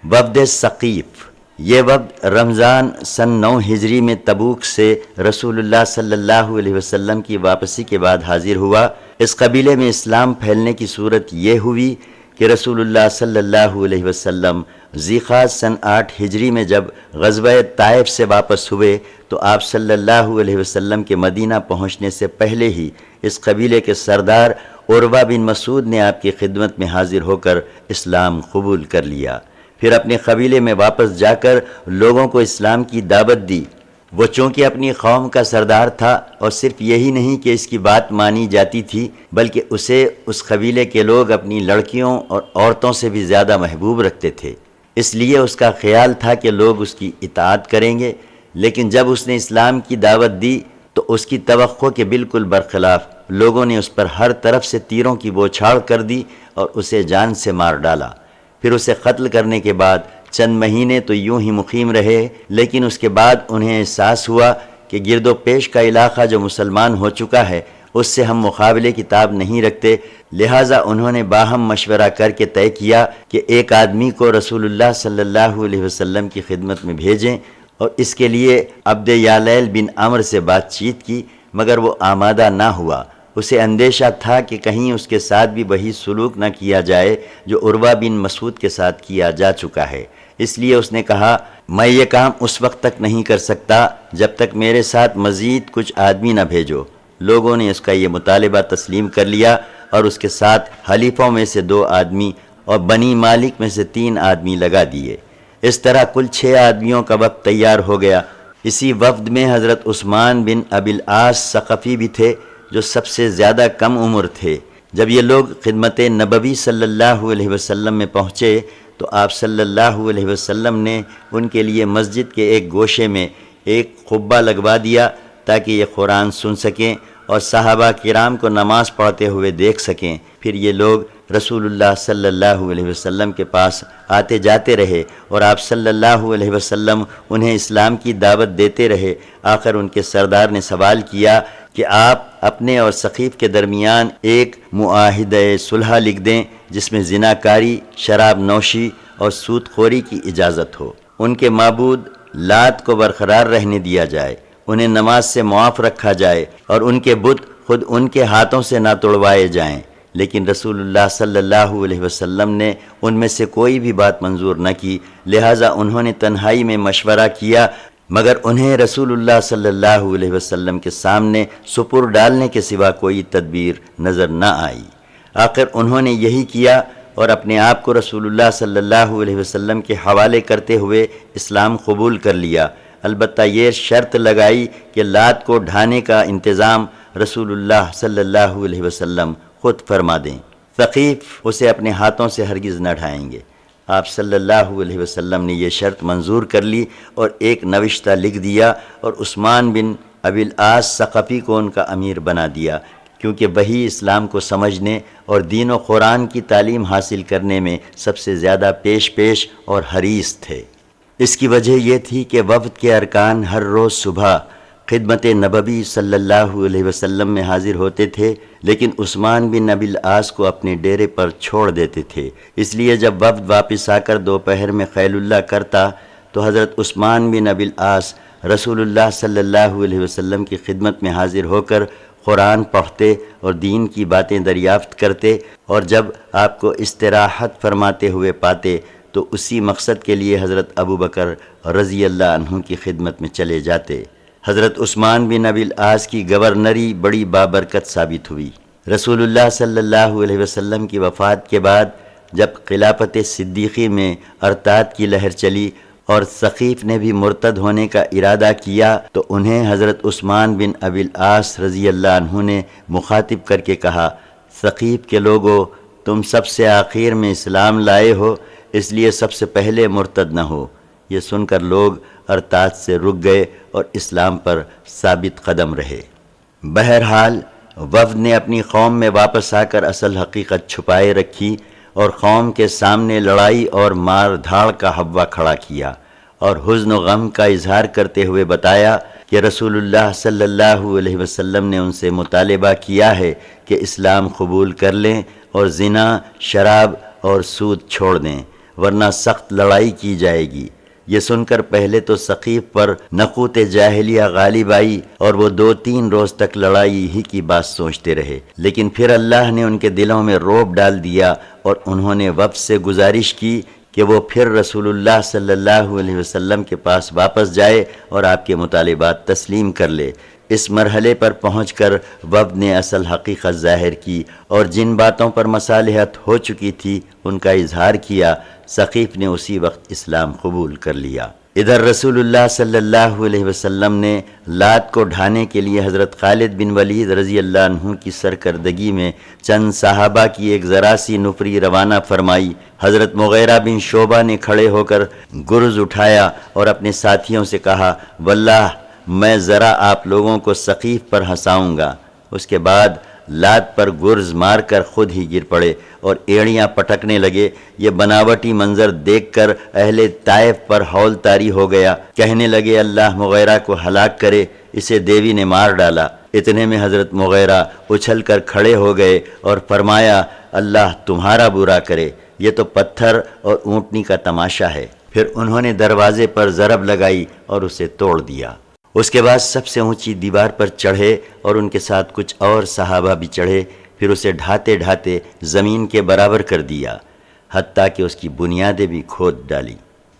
وفد ثقیف۔ یہ وفد رمضان سن 9 ہجری میں تبوک سے رسول اللہ صلی اللہ علیہ وسلم کی واپسی کے بعد حاضر ہوا۔ اس قبیلے میں اسلام پھیلنے کی صورت یہ ہوئی کہ رسول اللہ صلی اللہ علیہ وسلم ذیقعد سن 8 ہجری میں جب غزوہ طائف سے واپس ہوئے تو آپ صلی اللہ علیہ وسلم کے مدینہ پہنچنے سے پہلے ہی اس قبیلے کے سردار عروہ بن مسعود نے آپ کی خدمت میں حاضر ہو کر اسلام قبول کر لیا۔ پھر اپنے قبیلے میں واپس جا کر لوگوں کو اسلام کی دعوت دی۔ وہ چونکہ اپنی قوم کا سردار تھا اور صرف یہی نہیں کہ اس کی بات مانی جاتی تھی بلکہ اسے اس قبیلے کے لوگ اپنی لڑکیوں اور عورتوں سے بھی زیادہ محبوب رکھتے تھے، اس لیے اس کا خیال تھا کہ لوگ اس کی اطاعت کریں گے۔ لیکن جب اس نے اسلام کی دعوت دی تو اس کی توقع کے بالکل برخلاف لوگوں نے اس پر ہر طرف سے تیروں کی بوچھاڑ کر دی اور اسے جان سے مار ڈالا۔ پھر اسے قتل کرنے کے بعد چند مہینے تو یوں ہی مقیم رہے، لیکن اس کے بعد انہیں احساس ہوا کہ گرد و پیش کا علاقہ جو مسلمان ہو چکا ہے اس سے ہم مقابلے کی تاب نہیں رکھتے، لہٰذا انہوں نے باہم مشورہ کر کے طے کیا کہ ایک آدمی کو رسول اللہ صلی اللہ علیہ وسلم کی خدمت میں بھیجیں، اور اس کے لیے عبد یالیل بن عمر سے بات چیت کی، مگر وہ آمادہ نہ ہوا۔ اسے اندیشہ تھا کہ کہیں اس کے ساتھ بھی وہی سلوک نہ کیا جائے جو عروہ بن مسعود کے ساتھ کیا جا چکا ہے، اس لیے اس نے کہا، میں یہ کام اس وقت تک نہیں کر سکتا جب تک میرے ساتھ مزید کچھ آدمی نہ بھیجو۔ لوگوں نے اس کا یہ مطالبہ تسلیم کر لیا اور اس کے ساتھ حلیفوں میں سے 2 آدمی اور بنی مالک میں سے 3 آدمی لگا دیے۔ اس طرح کل 6 آدمیوں کا وفد تیار ہو گیا۔ اسی وفد میں حضرت عثمان بن ابی العاص ثقفی بھی تھے جو سب سے زیادہ کم عمر تھے۔ جب یہ لوگ خدمت نبوی صلی اللہ علیہ وسلم میں پہنچے تو آپ صلی اللہ علیہ وسلم نے ان کے لیے مسجد کے ایک گوشے میں ایک قبہ لگوا دیا تاکہ یہ قرآن سن سکیں اور صحابہ کرام کو نماز پڑھتے ہوئے دیکھ سکیں۔ پھر یہ لوگ رسول اللہ صلی اللہ علیہ وسلم کے پاس آتے جاتے رہے اور آپ صلی اللہ علیہ وسلم انہیں اسلام کی دعوت دیتے رہے۔ آخر ان کے سردار نے سوال کیا کہ آپ اپنے اور ثقیف کے درمیان ایک معاہدہ صلح لکھ دیں جس میں زناکاری، شراب نوشی اور سود خوری کی اجازت ہو۔ ان کے معبود لات کو برقرار رہنے دیا جائے، انہیں نماز سے معاف رکھا جائے اور ان کے بت خود ان کے ہاتھوں سے نہ توڑوائے جائیں، لیکن رسول اللہ صلی اللہ علیہ وسلم نے ان میں سے کوئی بھی بات منظور نہ کی، لہٰذا انہوں نے تنہائی میں مشورہ کیا، مگر انہیں رسول اللہ صلی اللہ علیہ وسلم کے سامنے سپر ڈالنے کے سوا کوئی تدبیر نظر نہ آئی۔ آخر انہوں نے یہی کیا اور اپنے آپ کو رسول اللہ صلی اللہ علیہ وسلم کے حوالے کرتے ہوئے اسلام قبول کر لیا، البتہ یہ شرط لگائی کہ لات کو ڈھانے کا انتظام رسول اللہ صلی اللہ علیہ وسلم خود فرما دیں، ثقیف اسے اپنے ہاتھوں سے ہرگز نہ ڈھائیں گے۔ آپ صلی اللہ علیہ وسلم نے یہ شرط منظور کر لی اور ایک نوشتہ لکھ دیا اور عثمان بن ابی العاص ثقفی کو ان کا امیر بنا دیا، کیونکہ وہی اسلام کو سمجھنے اور دین و قرآن کی تعلیم حاصل کرنے میں سب سے زیادہ پیش اور حریص تھے۔ اس کی وجہ یہ تھی کہ وفد کے ارکان ہر روز صبح خدمت نبوی صلی اللہ علیہ وسلم میں حاضر ہوتے تھے، لیکن عثمان بن ابی العاص کو اپنے ڈیرے پر چھوڑ دیتے تھے۔ اس لیے جب وفد واپس آ کر دوپہر میں خیل اللہ کرتا تو حضرت عثمان بن ابی العاص رسول اللہ صلی اللہ علیہ وسلم کی خدمت میں حاضر ہو کر قرآن پڑھتے اور دین کی باتیں دریافت کرتے، اور جب آپ کو استراحت فرماتے ہوئے پاتے تو اسی مقصد کے لیے حضرت ابو بکر رضی اللہ عنہ کی خدمت میں چلے جاتے۔ حضرت عثمان بن ابی العاص کی گورنری بڑی بابرکت ثابت ہوئی۔ رسول اللہ صلی اللہ علیہ وسلم کی وفات کے بعد جب خلافت صدیقی میں ارتاد کی لہر چلی اور ثقیف نے بھی مرتد ہونے کا ارادہ کیا تو انہیں حضرت عثمان بن ابی العاص رضی اللہ عنہ نے مخاطب کر کے کہا، ثقیف کے لوگو، تم سب سے آخر میں اسلام لائے ہو، اس لیے سب سے پہلے مرتد نہ ہو۔ یہ سن کر لوگ ارتاد سے رک گئے اور اسلام پر ثابت قدم رہے۔ بہرحال وفد نے اپنی قوم میں واپس آ کر اصل حقیقت چھپائے رکھی اور قوم کے سامنے لڑائی اور مار دھاڑ کا ہوا کھڑا کیا، اور حزن و غم کا اظہار کرتے ہوئے بتایا کہ رسول اللہ صلی اللہ علیہ وسلم نے ان سے مطالبہ کیا ہے کہ اسلام قبول کر لیں اور زنا، شراب اور سود چھوڑ دیں، ورنہ سخت لڑائی کی جائے گی۔ یہ سن کر پہلے تو ثقیف پر نقوت جاہلیہ غالب آئی اور وہ 2-3 روز تک لڑائی ہی کی بات سوچتے رہے، لیکن پھر اللہ نے ان کے دلوں میں رعب ڈال دیا اور انہوں نے وفد سے گزارش کی کہ وہ پھر رسول اللہ صلی اللہ علیہ وسلم کے پاس واپس جائے اور آپ کے مطالبات تسلیم کر لے۔ اس مرحلے پر پہنچ کر وفد نے اصل حقیقت ظاہر کی اور جن باتوں پر مصالحت ہو چکی تھی ان کا اظہار کیا۔ ثقیف نے اسی وقت اسلام قبول کر لیا۔ ادھر رسول اللہ صلی اللہ علیہ وسلم نے لات کو ڈھانے کے لیے حضرت خالد بن ولید رضی اللہ عنہ کی سرکردگی میں چند صحابہ کی ایک ذرا سی نفری روانہ فرمائی۔ حضرت مغیرہ بن شعبہ نے کھڑے ہو کر گرز اٹھایا اور اپنے ساتھیوں سے کہا، واللہ میں ذرا آپ لوگوں کو ثقیف پر ہنساؤں گا۔ اس کے بعد لات پر گرز مار کر خود ہی گر پڑے اور ایڑیاں پٹکنے لگے۔ یہ بناوٹی منظر دیکھ کر اہل طائف پر ہول طاری ہو گیا، کہنے لگے اللہ مغیرہ کو ہلاک کرے، اسے دیوی نے مار ڈالا۔ اتنے میں حضرت مغیرہ اچھل کر کھڑے ہو گئے اور فرمایا، اللہ تمہارا برا کرے، یہ تو پتھر اور اونٹنی کا تماشا ہے۔ پھر انہوں نے دروازے پر ضرب لگائی اور اسے توڑ دیا۔ اس کے بعد سب سے اونچی دیوار پر چڑھے اور ان کے ساتھ کچھ اور صحابہ بھی چڑھے، پھر اسے ڈھاتے ڈھاتے زمین کے برابر کر دیا، حتیٰ کہ اس کی بنیادیں بھی کھود ڈالی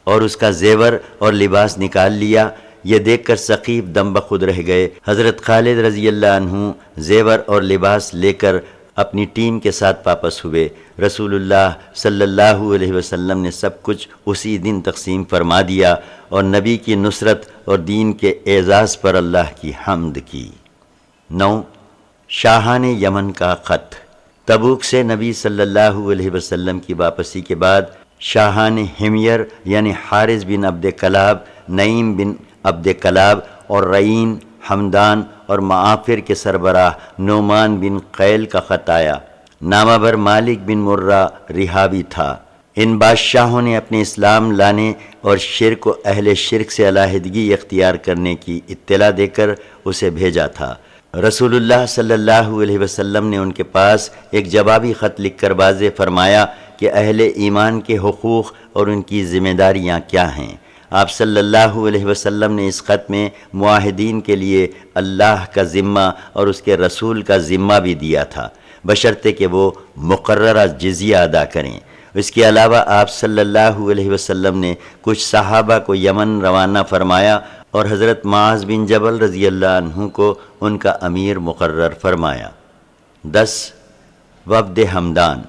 اور اس کا زیور اور لباس نکال لیا۔ یہ دیکھ کر ثقیف دم بخود رہ گئے۔ حضرت خالد رضی اللہ عنہ زیور اور لباس لے کر اپنی ٹیم کے ساتھ واپس ہوئے۔ رسول اللہ صلی اللہ علیہ وسلم نے سب کچھ اسی دن تقسیم فرما دیا اور نبی کی نصرت اور دین کے اعزاز پر اللہ کی حمد کی۔ 9. شاہان یمن کا خط۔ تبوک سے نبی صلی اللہ علیہ وسلم کی واپسی کے بعد شاہان حمیر یعنی حارث بن عبد کلاب، نعیم بن عبد کلاب اور رعین، حمدان اور معافر کے سربراہ نعمان بن قیل کا خط آیا۔ نامہ بر مالک بن مرہ رہابی تھا۔ ان بادشاہوں نے اپنے اسلام لانے اور شرک و اہل شرک سے علیحدگی اختیار کرنے کی اطلاع دے کر اسے بھیجا تھا۔ رسول اللہ صلی اللہ علیہ وسلم نے ان کے پاس ایک جوابی خط لکھ کر واضح فرمایا کہ اہل ایمان کے حقوق اور ان کی ذمہ داریاں کیا ہیں۔ آپ صلی اللہ علیہ وسلم نے اس خط میں معاہدین کے لیے اللہ کا ذمہ اور اس کے رسول کا ذمہ بھی دیا تھا، بشرطے کہ وہ مقررہ جزیہ ادا کریں۔ اس کے علاوہ آپ صلی اللہ علیہ وسلم نے کچھ صحابہ کو یمن روانہ فرمایا اور حضرت معاذ بن جبل رضی اللہ عنہ کو ان کا امیر مقرر فرمایا۔ 10 وفد ہمدان۔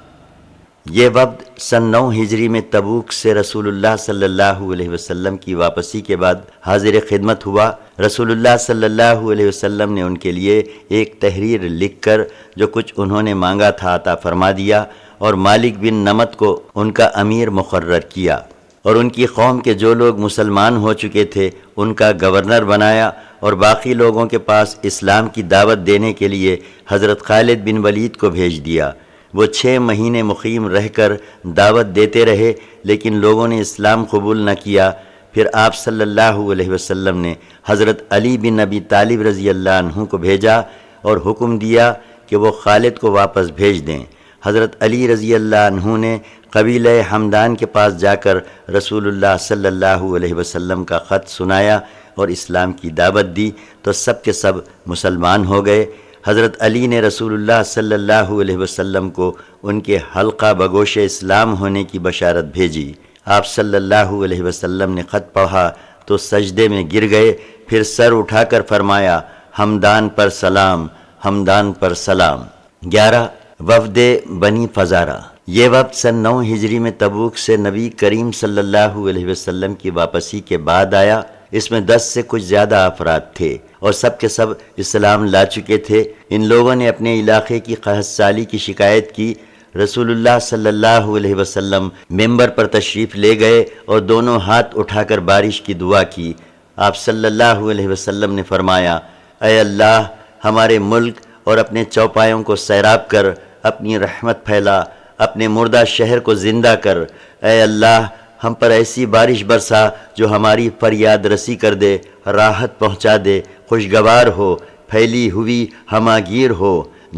یہ وفد سن 9 ہجری میں تبوک سے رسول اللہ صلی اللہ علیہ وسلم کی واپسی کے بعد حاضر خدمت ہوا۔ رسول اللہ صلی اللہ علیہ وسلم نے ان کے لیے ایک تحریر لکھ کر جو کچھ انہوں نے مانگا تھا عطا فرما دیا اور مالک بن نمط کو ان کا امیر مقرر کیا اور ان کی قوم کے جو لوگ مسلمان ہو چکے تھے ان کا گورنر بنایا، اور باقی لوگوں کے پاس اسلام کی دعوت دینے کے لیے حضرت خالد بن ولید کو بھیج دیا۔ وہ 6 مہینے مقیم رہ کر دعوت دیتے رہے، لیکن لوگوں نے اسلام قبول نہ کیا۔ پھر آپ صلی اللہ علیہ وسلم نے حضرت علی بن ابی طالب رضی اللہ عنہ کو بھیجا اور حکم دیا کہ وہ خالد کو واپس بھیج دیں۔ حضرت علی رضی اللہ عنہ نے قبیلہ ہمدان کے پاس جا کر رسول اللہ صلی اللہ علیہ وسلم کا خط سنایا اور اسلام کی دعوت دی تو سب کے سب مسلمان ہو گئے۔ حضرت علی نے رسول اللہ صلی اللہ علیہ وسلم کو ان کے حلقہ بگوش اسلام ہونے کی بشارت بھیجی۔ آپ صلی اللہ علیہ وسلم نے خط پڑھا تو سجدے میں گر گئے، پھر سر اٹھا کر فرمایا، ہمدان پر سلام، ہمدان پر سلام۔ 11 وفد بنی فزارہ۔ یہ وفد سن 9 ہجری میں تبوک سے نبی کریم صلی اللہ علیہ وسلم کی واپسی کے بعد آیا۔ اس میں 10 سے کچھ زیادہ افراد تھے اور سب کے سب اسلام لا چکے تھے۔ ان لوگوں نے اپنے علاقے کی قحط سالی کی شکایت کی۔ رسول اللہ صلی اللہ علیہ وسلم ممبر پر تشریف لے گئے اور دونوں ہاتھ اٹھا کر بارش کی دعا کی۔ آپ صلی اللہ علیہ وسلم نے فرمایا، اے اللہ، ہمارے ملک اور اپنے چوپایوں کو سیراب کر اپنی رحمت پھیلا، اپنے مردہ شہر کو زندہ کر۔ اے اللہ، ہم پر ایسی بارش برسا جو ہماری فریاد رسی کر دے، راحت پہنچا دے، خوشگوار ہو، پھیلی ہوئی ہماگیر ہو،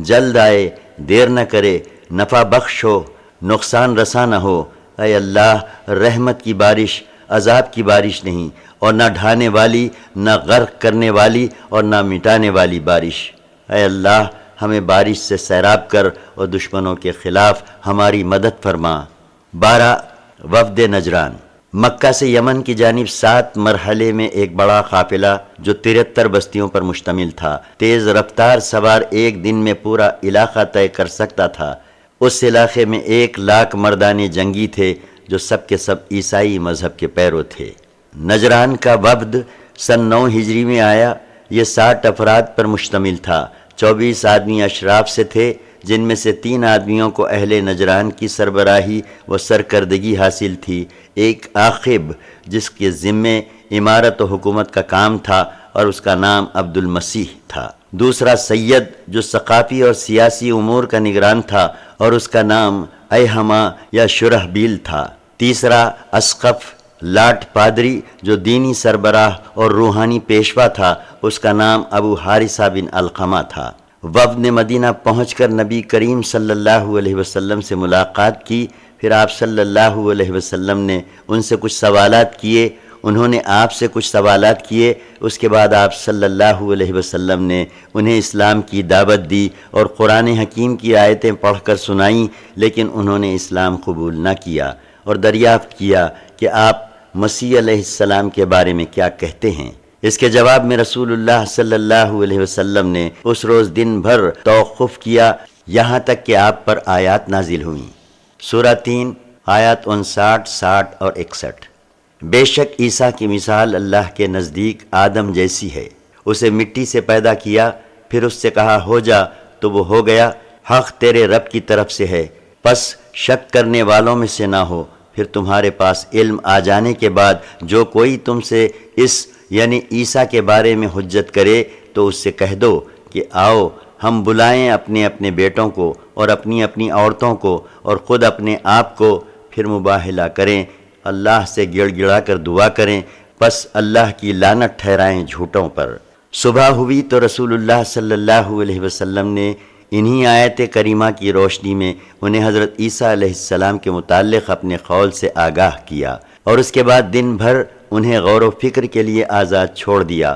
جلد آئے، دیر نہ کرے، نفع بخش ہو، نقصان رساں نہ ہو۔ اے اللہ، رحمت کی بارش، عذاب کی بارش نہیں، اور نہ ڈھانے والی، نہ غرق کرنے والی، اور نہ مٹانے والی بارش۔ اے اللہ، ہمیں بارش سے سیراب کر اور دشمنوں کے خلاف ہماری مدد فرما۔ 12 وفد نجران۔ مکہ سے یمن کی جانب 7 مرحلے میں ایک بڑا قافلہ جو 73 بستیوں پر مشتمل تھا، تیز رفتار سوار ایک دن میں پورا علاقہ طے کر سکتا تھا۔ اس علاقے میں 1 لاکھ مردان جنگی تھے جو سب کے سب عیسائی مذہب کے پیرو تھے۔ نجران کا وفد سن 9 ہجری میں آیا۔ یہ 60 افراد پر مشتمل تھا۔ 24 آدمی اشراف سے تھے، جن میں سے 3 آدمیوں کو اہل نجران کی سربراہی و سرکردگی حاصل تھی۔ ایک عاقب جس کے ذمے امارت و حکومت کا کام تھا اور اس کا نام عبد المسیح تھا۔ دوسرا سید جو ثقافی اور سیاسی امور کا نگران تھا اور اس کا نام ایہما یا شرحبیل تھا۔ تیسرا اسقف لاٹ پادری جو دینی سربراہ اور روحانی پیشوا تھا، اس کا نام ابو حارثہ بن علقمہ تھا۔ وفد نے مدینہ پہنچ کر نبی کریم صلی اللہ علیہ وسلم سے ملاقات کی۔ پھر آپ صلی اللہ علیہ وسلم نے ان سے کچھ سوالات کیے، انہوں نے آپ سے کچھ سوالات کیے۔ اس کے بعد آپ صلی اللہ علیہ وسلم نے انہیں اسلام کی دعوت دی اور قرآن حکیم کی آیتیں پڑھ کر سنائیں، لیکن انہوں نے اسلام قبول نہ کیا اور دریافت کیا کہ آپ مسیح علیہ السلام کے بارے میں کیا کہتے ہیں۔ اس کے جواب میں رسول اللہ صلی اللہ علیہ وسلم نے اس روز دن بھر توقف کیا، یہاں تک کہ آپ پر آیات نازل ہوئیں۔ سورہ 3 آیات 59، 60 اور 61۔ بے شک عیسیٰ کی مثال اللہ کے نزدیک آدم جیسی ہے۔ اسے مٹی سے پیدا کیا، پھر اس سے کہا ہو جا تو وہ ہو گیا۔ حق تیرے رب کی طرف سے ہے، پس شک کرنے والوں میں سے نہ ہو۔ پھر تمہارے پاس علم آ جانے کے بعد جو کوئی تم سے اس یعنی عیسیٰ کے بارے میں حجت کرے تو اس سے کہہ دو کہ آؤ ہم بلائیں اپنے اپنے بیٹوں کو اور اپنی اپنی عورتوں کو اور خود اپنے آپ کو، پھر مباہلہ کریں، اللہ سے گڑ گڑا کر دعا کریں، پس اللہ کی لعنت ٹھہرائیں جھوٹوں پر۔ صبح ہوئی تو رسول اللہ صلی اللہ علیہ وسلم نے انہی آیت کریمہ کی روشنی میں انہیں حضرت عیسیٰ علیہ السلام کے متعلق اپنے قول سے آگاہ کیا، اور اس کے بعد دن بھر انہیں غور و فکر کے لیے آزاد چھوڑ دیا،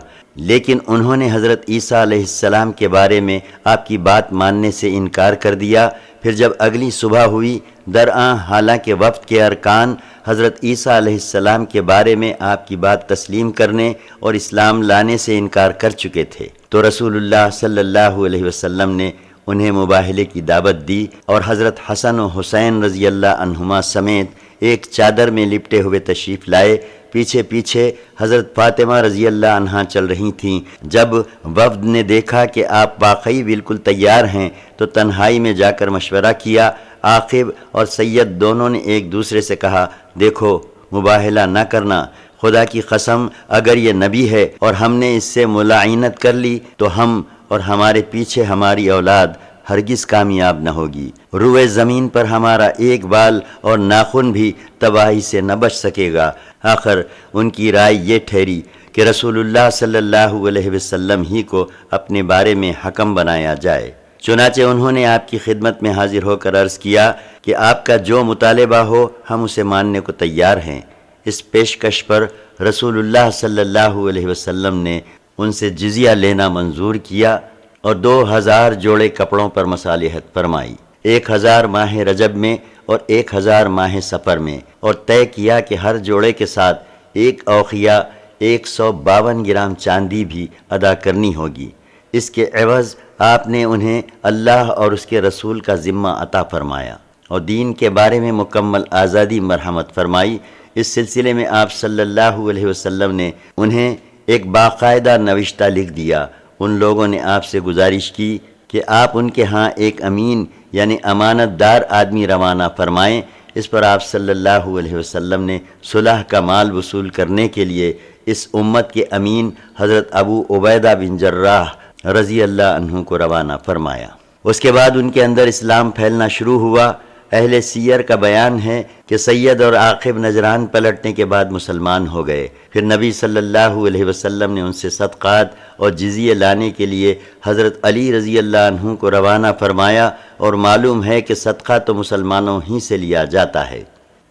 لیکن انہوں نے حضرت عیسیٰ علیہ السلام کے بارے میں آپ کی بات ماننے سے انکار کر دیا۔ پھر جب اگلی صبح ہوئی، درآں حالانکہ وفد کے ارکان حضرت عیسیٰ علیہ السلام کے بارے میں آپ کی بات تسلیم کرنے اور اسلام لانے سے انکار کر چکے تھے، تو رسول اللہ صلی اللہ علیہ وسلم نے انہیں مباہلے کی دعوت دی اور حضرت حسن و حسین رضی اللہ عنہما سمیت ایک چادر میں لپٹے ہوئے تشریف لائے۔ پیچھے پیچھے حضرت فاطمہ رضی اللہ عنہا چل رہی تھیں۔ جب وفد نے دیکھا کہ آپ واقعی بالکل تیار ہیں تو تنہائی میں جا کر مشورہ کیا۔ عاقب اور سید دونوں نے ایک دوسرے سے کہا، دیکھو مباہلہ نہ کرنا، خدا کی قسم اگر یہ نبی ہے اور ہم نے اس سے ملاعنت کر لی تو ہم اور ہمارے پیچھے ہماری اولاد ہرگز کامیاب نہ ہوگی، روئے زمین پر ہمارا ایک بال اور ناخن بھی تباہی سے نہ بچ سکے گا۔ آخر ان کی رائے یہ ٹھہری کہ رسول اللہ صلی اللہ علیہ وسلم ہی کو اپنے بارے میں حکم بنایا جائے۔ چنانچہ انہوں نے آپ کی خدمت میں حاضر ہو کر عرض کیا کہ آپ کا جو مطالبہ ہو ہم اسے ماننے کو تیار ہیں۔ اس پیشکش پر رسول اللہ صلی اللہ علیہ وسلم نے ان سے جزیہ لینا منظور کیا اور 2000 جوڑے کپڑوں پر مصالحت فرمائی، 1000 ماہ رجب میں اور 1000 ماہ سفر میں، اور طے کیا کہ ہر جوڑے کے ساتھ ایک اوقیہ 152 گرام چاندی بھی ادا کرنی ہوگی۔ اس کے عوض آپ نے انہیں اللہ اور اس کے رسول کا ذمہ عطا فرمایا اور دین کے بارے میں مکمل آزادی مرحمت فرمائی۔ اس سلسلے میں آپ صلی اللہ علیہ وسلم نے انہیں ایک باقاعدہ نوشتہ لکھ دیا۔ ان لوگوں نے آپ سے گزارش کی کہ آپ ان کے ہاں ایک امین یعنی امانت دار آدمی روانہ فرمائیں۔ اس پر آپ صلی اللہ علیہ وسلم نے صلح کا مال وصول کرنے کے لیے اس امت کے امین حضرت ابو عبیدہ بن جراح رضی اللہ عنہ کو روانہ فرمایا۔ اس کے بعد ان کے اندر اسلام پھیلنا شروع ہوا۔ اہل سیر کا بیان ہے کہ سید اور عاقب نجران پلٹنے کے بعد مسلمان ہو گئے۔ پھر نبی صلی اللہ علیہ وسلم نے ان سے صدقات اور جزیے لانے کے لیے حضرت علی رضی اللہ عنہ کو روانہ فرمایا، اور معلوم ہے کہ صدقہ تو مسلمانوں ہی سے لیا جاتا ہے۔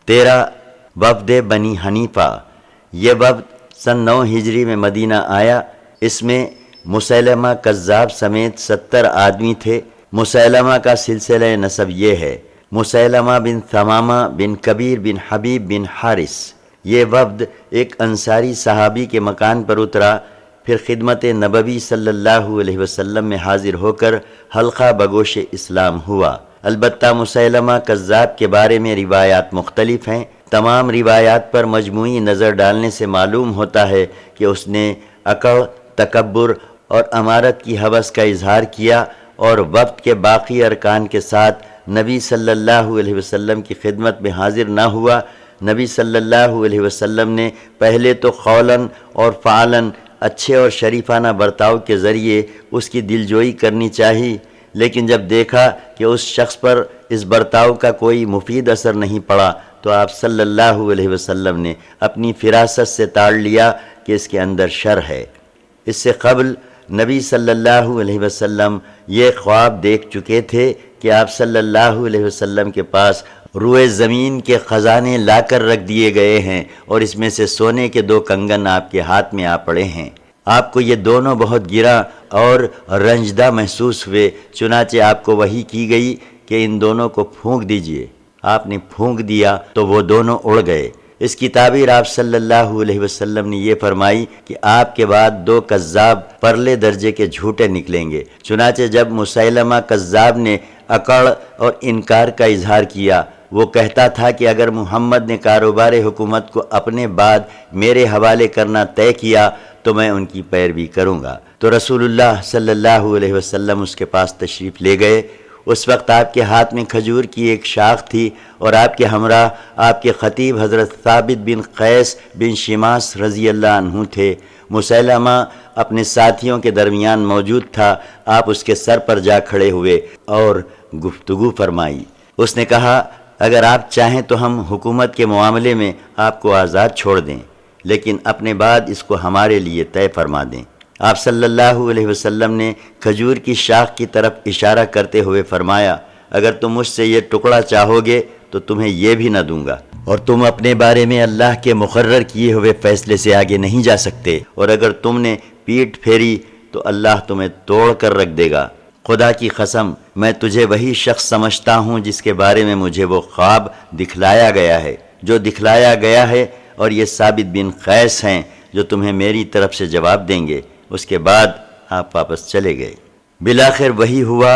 13 وفد بنی حنیفہ۔ یہ وفد سن 9 ہجری میں مدینہ آیا۔ اس میں مسیلمہ کذاب سمیت 70 آدمی تھے۔ مسیلمہ کا سلسلہ نسب یہ ہے: مسیلمہ بن ثمامہ بن کبیر بن حبیب بن حارث۔ یہ وفد ایک انصاری صحابی کے مکان پر اترا، پھر خدمت نبوی صلی اللہ علیہ وسلم میں حاضر ہو کر حلقہ بگوش اسلام ہوا۔ البتہ مسیلمہ کذاب کے بارے میں روایات مختلف ہیں۔ تمام روایات پر مجموعی نظر ڈالنے سے معلوم ہوتا ہے کہ اس نے اکڑ، تکبر اور امارت کی ہوس کا اظہار کیا اور وفد کے باقی ارکان کے ساتھ نبی صلی اللہ علیہ وسلم کی خدمت میں حاضر نہ ہوا۔ نبی صلی اللہ علیہ وسلم نے پہلے تو قولاً اور فعلاً اچھے اور شریفانہ برتاؤ کے ذریعے اس کی دلجوئی کرنی چاہی، لیکن جب دیکھا کہ اس شخص پر اس برتاؤ کا کوئی مفید اثر نہیں پڑا تو آپ صلی اللہ علیہ وسلم نے اپنی فراست سے تاڑ لیا کہ اس کے اندر شر ہے۔ اس سے قبل نبی صلی اللہ علیہ وسلم یہ خواب دیکھ چکے تھے کہ آپ صلی اللہ علیہ وسلم کے پاس روئے زمین کے خزانے لا کر رکھ دیے گئے ہیں اور اس میں سے سونے کے 2 کنگن آپ کے ہاتھ میں آ پڑے ہیں۔ آپ کو یہ دونوں بہت گراں اور رنجدہ محسوس ہوئے، چنانچہ آپ کو وحی کی گئی کہ ان دونوں کو پھونک دیجئے۔ آپ نے پھونک دیا تو وہ دونوں اڑ گئے۔ اس کی تعبیر آپ صلی اللہ علیہ وسلم نے یہ فرمائی کہ آپ کے بعد 2 کذاب پرلے درجے کے جھوٹے نکلیں گے۔ چنانچہ جب مسیلمہ کذاب نے اکڑ اور انکار کا اظہار کیا، وہ کہتا تھا کہ اگر محمد نے کاروبار حکومت کو اپنے بعد میرے حوالے کرنا طے کیا تو میں ان کی پیروی کروں گا، تو رسول اللہ صلی اللہ علیہ وسلم اس کے پاس تشریف لے گئے۔ اس وقت آپ کے ہاتھ میں کھجور کی ایک شاخ تھی اور آپ کے ہمراہ آپ کے خطیب حضرت ثابت بن قیس بن شماس رضی اللہ عنہ تھے۔ مسیلمہ اپنے ساتھیوں کے درمیان موجود تھا۔ آپ اس کے سر پر جا کھڑے ہوئے اور گفتگو فرمائی۔ اس نے کہا، اگر آپ چاہیں تو ہم حکومت کے معاملے میں آپ کو آزاد چھوڑ دیں، لیکن اپنے بعد اس کو ہمارے لیے طے فرما دیں۔ آپ صلی اللہ علیہ وسلم نے کھجور کی شاخ کی طرف اشارہ کرتے ہوئے فرمایا، اگر تم مجھ سے یہ ٹکڑا چاہو گے تو تمہیں یہ بھی نہ دوں گا، اور تم اپنے بارے میں اللہ کے مقرر کیے ہوئے فیصلے سے آگے نہیں جا سکتے، اور اگر تم نے پیٹھ پھیری تو اللہ تمہیں توڑ کر رکھ دے گا۔ خدا کی قسم میں تجھے وہی شخص سمجھتا ہوں جس کے بارے میں مجھے وہ خواب دکھلایا گیا ہے جو دکھلایا گیا ہے، اور یہ ثابت بن قیس ہیں جو تمہیں میری طرف سے جواب دیں گے۔ اس کے بعد آپ واپس چلے گئے۔ بالآخر وہی ہوا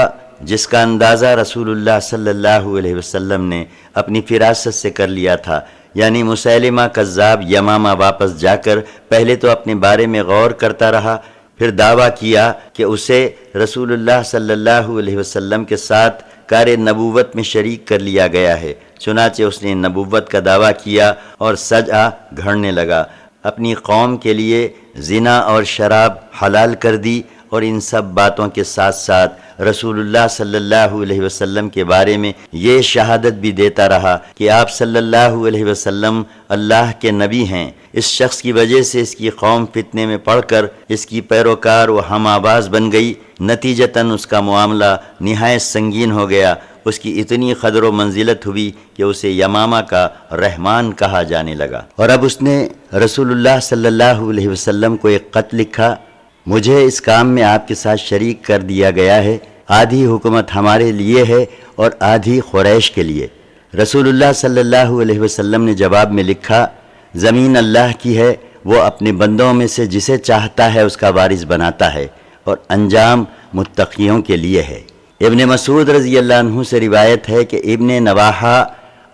جس کا اندازہ رسول اللہ صلی اللہ علیہ وسلم نے اپنی فراست سے کر لیا تھا، یعنی مسیلمہ کذاب یمامہ واپس جا کر پہلے تو اپنے بارے میں غور کرتا رہا، پھر دعویٰ کیا کہ اسے رسول اللہ صلی اللہ علیہ وسلم کے ساتھ کار نبوت میں شریک کر لیا گیا ہے۔ چنانچہ اس نے نبوت کا دعویٰ کیا اور سجع گھڑنے لگا، اپنی قوم کے لیے زنا اور شراب حلال کر دی، اور ان سب باتوں کے ساتھ ساتھ رسول اللہ صلی اللہ علیہ وسلم کے بارے میں یہ شہادت بھی دیتا رہا کہ آپ صلی اللہ علیہ وسلم اللہ کے نبی ہیں۔ اس شخص کی وجہ سے اس کی قوم فتنے میں پڑ کر اس کی پیروکار و ہم آواز بن گئی، نتیجتاً اس کا معاملہ نہایت سنگین ہو گیا۔ اس کی اتنی قدر و منزلت ہوئی کہ اسے یمامہ کا رحمان کہا جانے لگا۔ اور اب اس نے رسول اللہ صلی اللہ علیہ وسلم کو ایک خط لکھا، مجھے اس کام میں آپ کے ساتھ شریک کر دیا گیا ہے، آدھی حکومت ہمارے لیے ہے اور آدھی قریش کے لیے۔ رسول اللہ صلی اللہ علیہ وسلم نے جواب میں لکھا، زمین اللہ کی ہے، وہ اپنے بندوں میں سے جسے چاہتا ہے اس کا وارث بناتا ہے، اور انجام متقیوں کے لیے ہے۔ ابن مسعود رضی اللہ عنہ سے روایت ہے کہ ابن نواحہ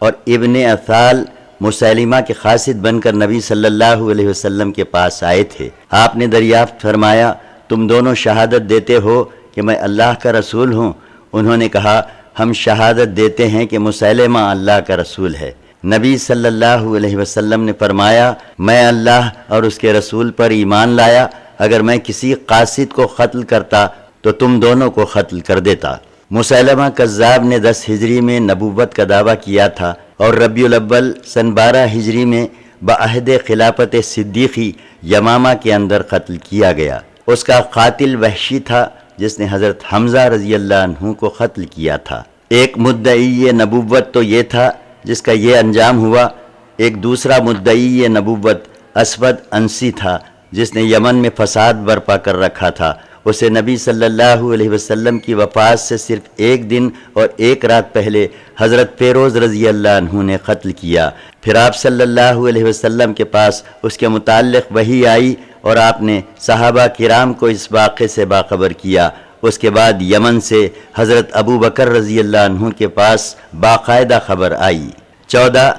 اور ابن اثال مسیلمہ کے قاصد بن کر نبی صلی اللہ علیہ وسلم کے پاس آئے تھے۔ آپ نے دریافت فرمایا، تم دونوں شہادت دیتے ہو کہ میں اللہ کا رسول ہوں؟ انہوں نے کہا، ہم شہادت دیتے ہیں کہ مسیلمہ اللہ کا رسول ہے۔ نبی صلی اللہ علیہ وسلم نے فرمایا، میں اللہ اور اس کے رسول پر ایمان لایا، اگر میں کسی قاصد کو قتل کرتا تو تم دونوں کو قتل کر دیتا۔ مسیلمہ کذاب نے 10 ہجری میں نبوت کا دعویٰ کیا تھا، اور ربیع الاول سن 12 ہجری میں بعہد خلافت صدیقی یمامہ کے اندر قتل کیا گیا۔ اس کا قاتل وحشی تھا جس نے حضرت حمزہ رضی اللہ عنہ کو قتل کیا تھا۔ ایک مدعی نبوت تو یہ تھا جس کا یہ انجام ہوا، ایک دوسرا مدعی نبوت اسود انسی تھا جس نے یمن میں فساد برپا کر رکھا تھا۔ اسے نبی صلی اللہ علیہ وسلم کی وفات سے صرف 1 دن اور 1 رات پہلے حضرت فیروز رضی اللہ عنہ نے قتل کیا۔ پھر آپ صلی اللہ علیہ وسلم کے پاس اس کے متعلق وحی آئی اور آپ نے صحابہ کرام کو اس واقعے سے باخبر کیا۔ اس کے بعد یمن سے حضرت ابو بکر رضی اللہ عنہ کے پاس باقاعدہ خبر آئی۔ 14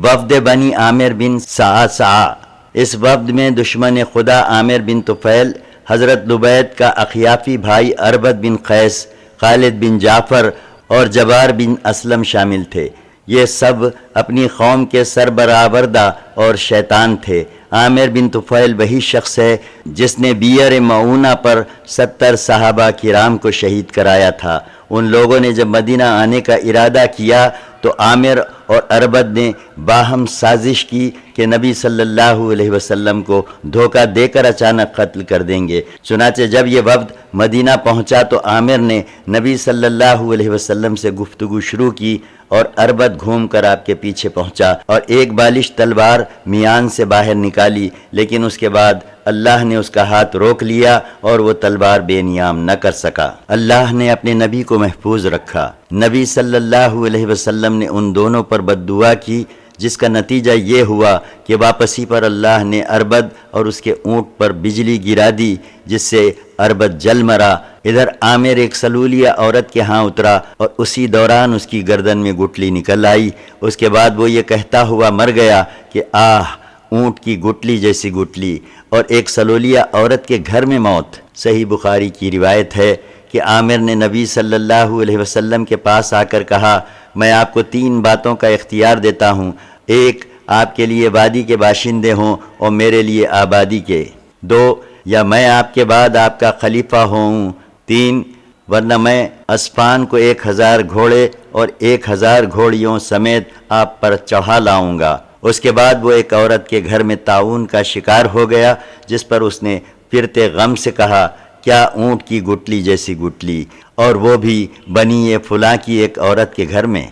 وفد بنی عامر بن صعصع۔ اس وفد میں دشمن خدا عامر بن طفیل، حضرت لبید کا اخیافی بھائی اربد بن قیس، خالد بن جعفر اور جبار بن اسلم شامل تھے۔ یہ سب اپنی قوم کے سربرآوردہ اور شیطان تھے۔ عامر بن طفیل وہی شخص ہے جس نے بیعر معونہ پر 70 صحابہ کرام کو شہید کرایا تھا۔ ان لوگوں نے جب مدینہ آنے کا ارادہ کیا تو عامر اور اربد نے باہم سازش کی کہ نبی صلی اللہ علیہ وسلم کو دھوکہ دے کر اچانک قتل کر دیں گے۔ چنانچہ جب یہ وفد مدینہ پہنچا تو عامر نے نبی صلی اللہ علیہ وسلم سے گفتگو شروع کی، اور اربد گھوم کر آپ کے پیچھے پہنچا اور ایک بالش تلوار میان سے باہر نکالی، لیکن اس کے بعد اللہ نے اس کا ہاتھ روک لیا اور وہ تلوار بے نیام نہ کر سکا۔ اللہ نے اپنے نبی کو محفوظ رکھا۔ نبی صلی اللہ علیہ وسلم نے ان دونوں پر بد دعا کی، جس کا نتیجہ یہ ہوا کہ واپسی پر اللہ نے اربد اور اس کے اونٹ پر بجلی گرا دی، جس سے اربد جل مرا۔ ادھر عامر ایک سلولیہ عورت کے ہاں اترا اور اسی دوران اس کی گردن میں گٹلی نکل آئی۔ اس کے بعد وہ یہ کہتا ہوا مر گیا کہ آہ، اونٹ کی گٹلی جیسی گٹلی، اور ایک سلولیہ عورت کے گھر میں موت۔ صحیح بخاری کی روایت ہے کہ عامر نے نبی صلی اللہ علیہ وسلم کے پاس آ کر کہا، میں آپ کو 3 باتوں کا اختیار دیتا ہوں، 1 آپ کے لیے وادی کے باشندے ہوں اور میرے لیے آبادی کے، 2 یا میں آپ کے بعد آپ کا خلیفہ ہوں، 3 ورنہ میں اسپان کو 1000 گھوڑے اور 1000 گھوڑیوں سمیت آپ پر چڑھا لاؤں گا۔ اس کے بعد وہ ایک عورت کے گھر میں طاعون کا شکار ہو گیا، جس پر اس نے پھرتے غم سے کہا، کیا اونٹ کی گٹلی جیسی گٹلی، اور وہ بھی بنی فلاں کی ایک عورت کے گھر میں۔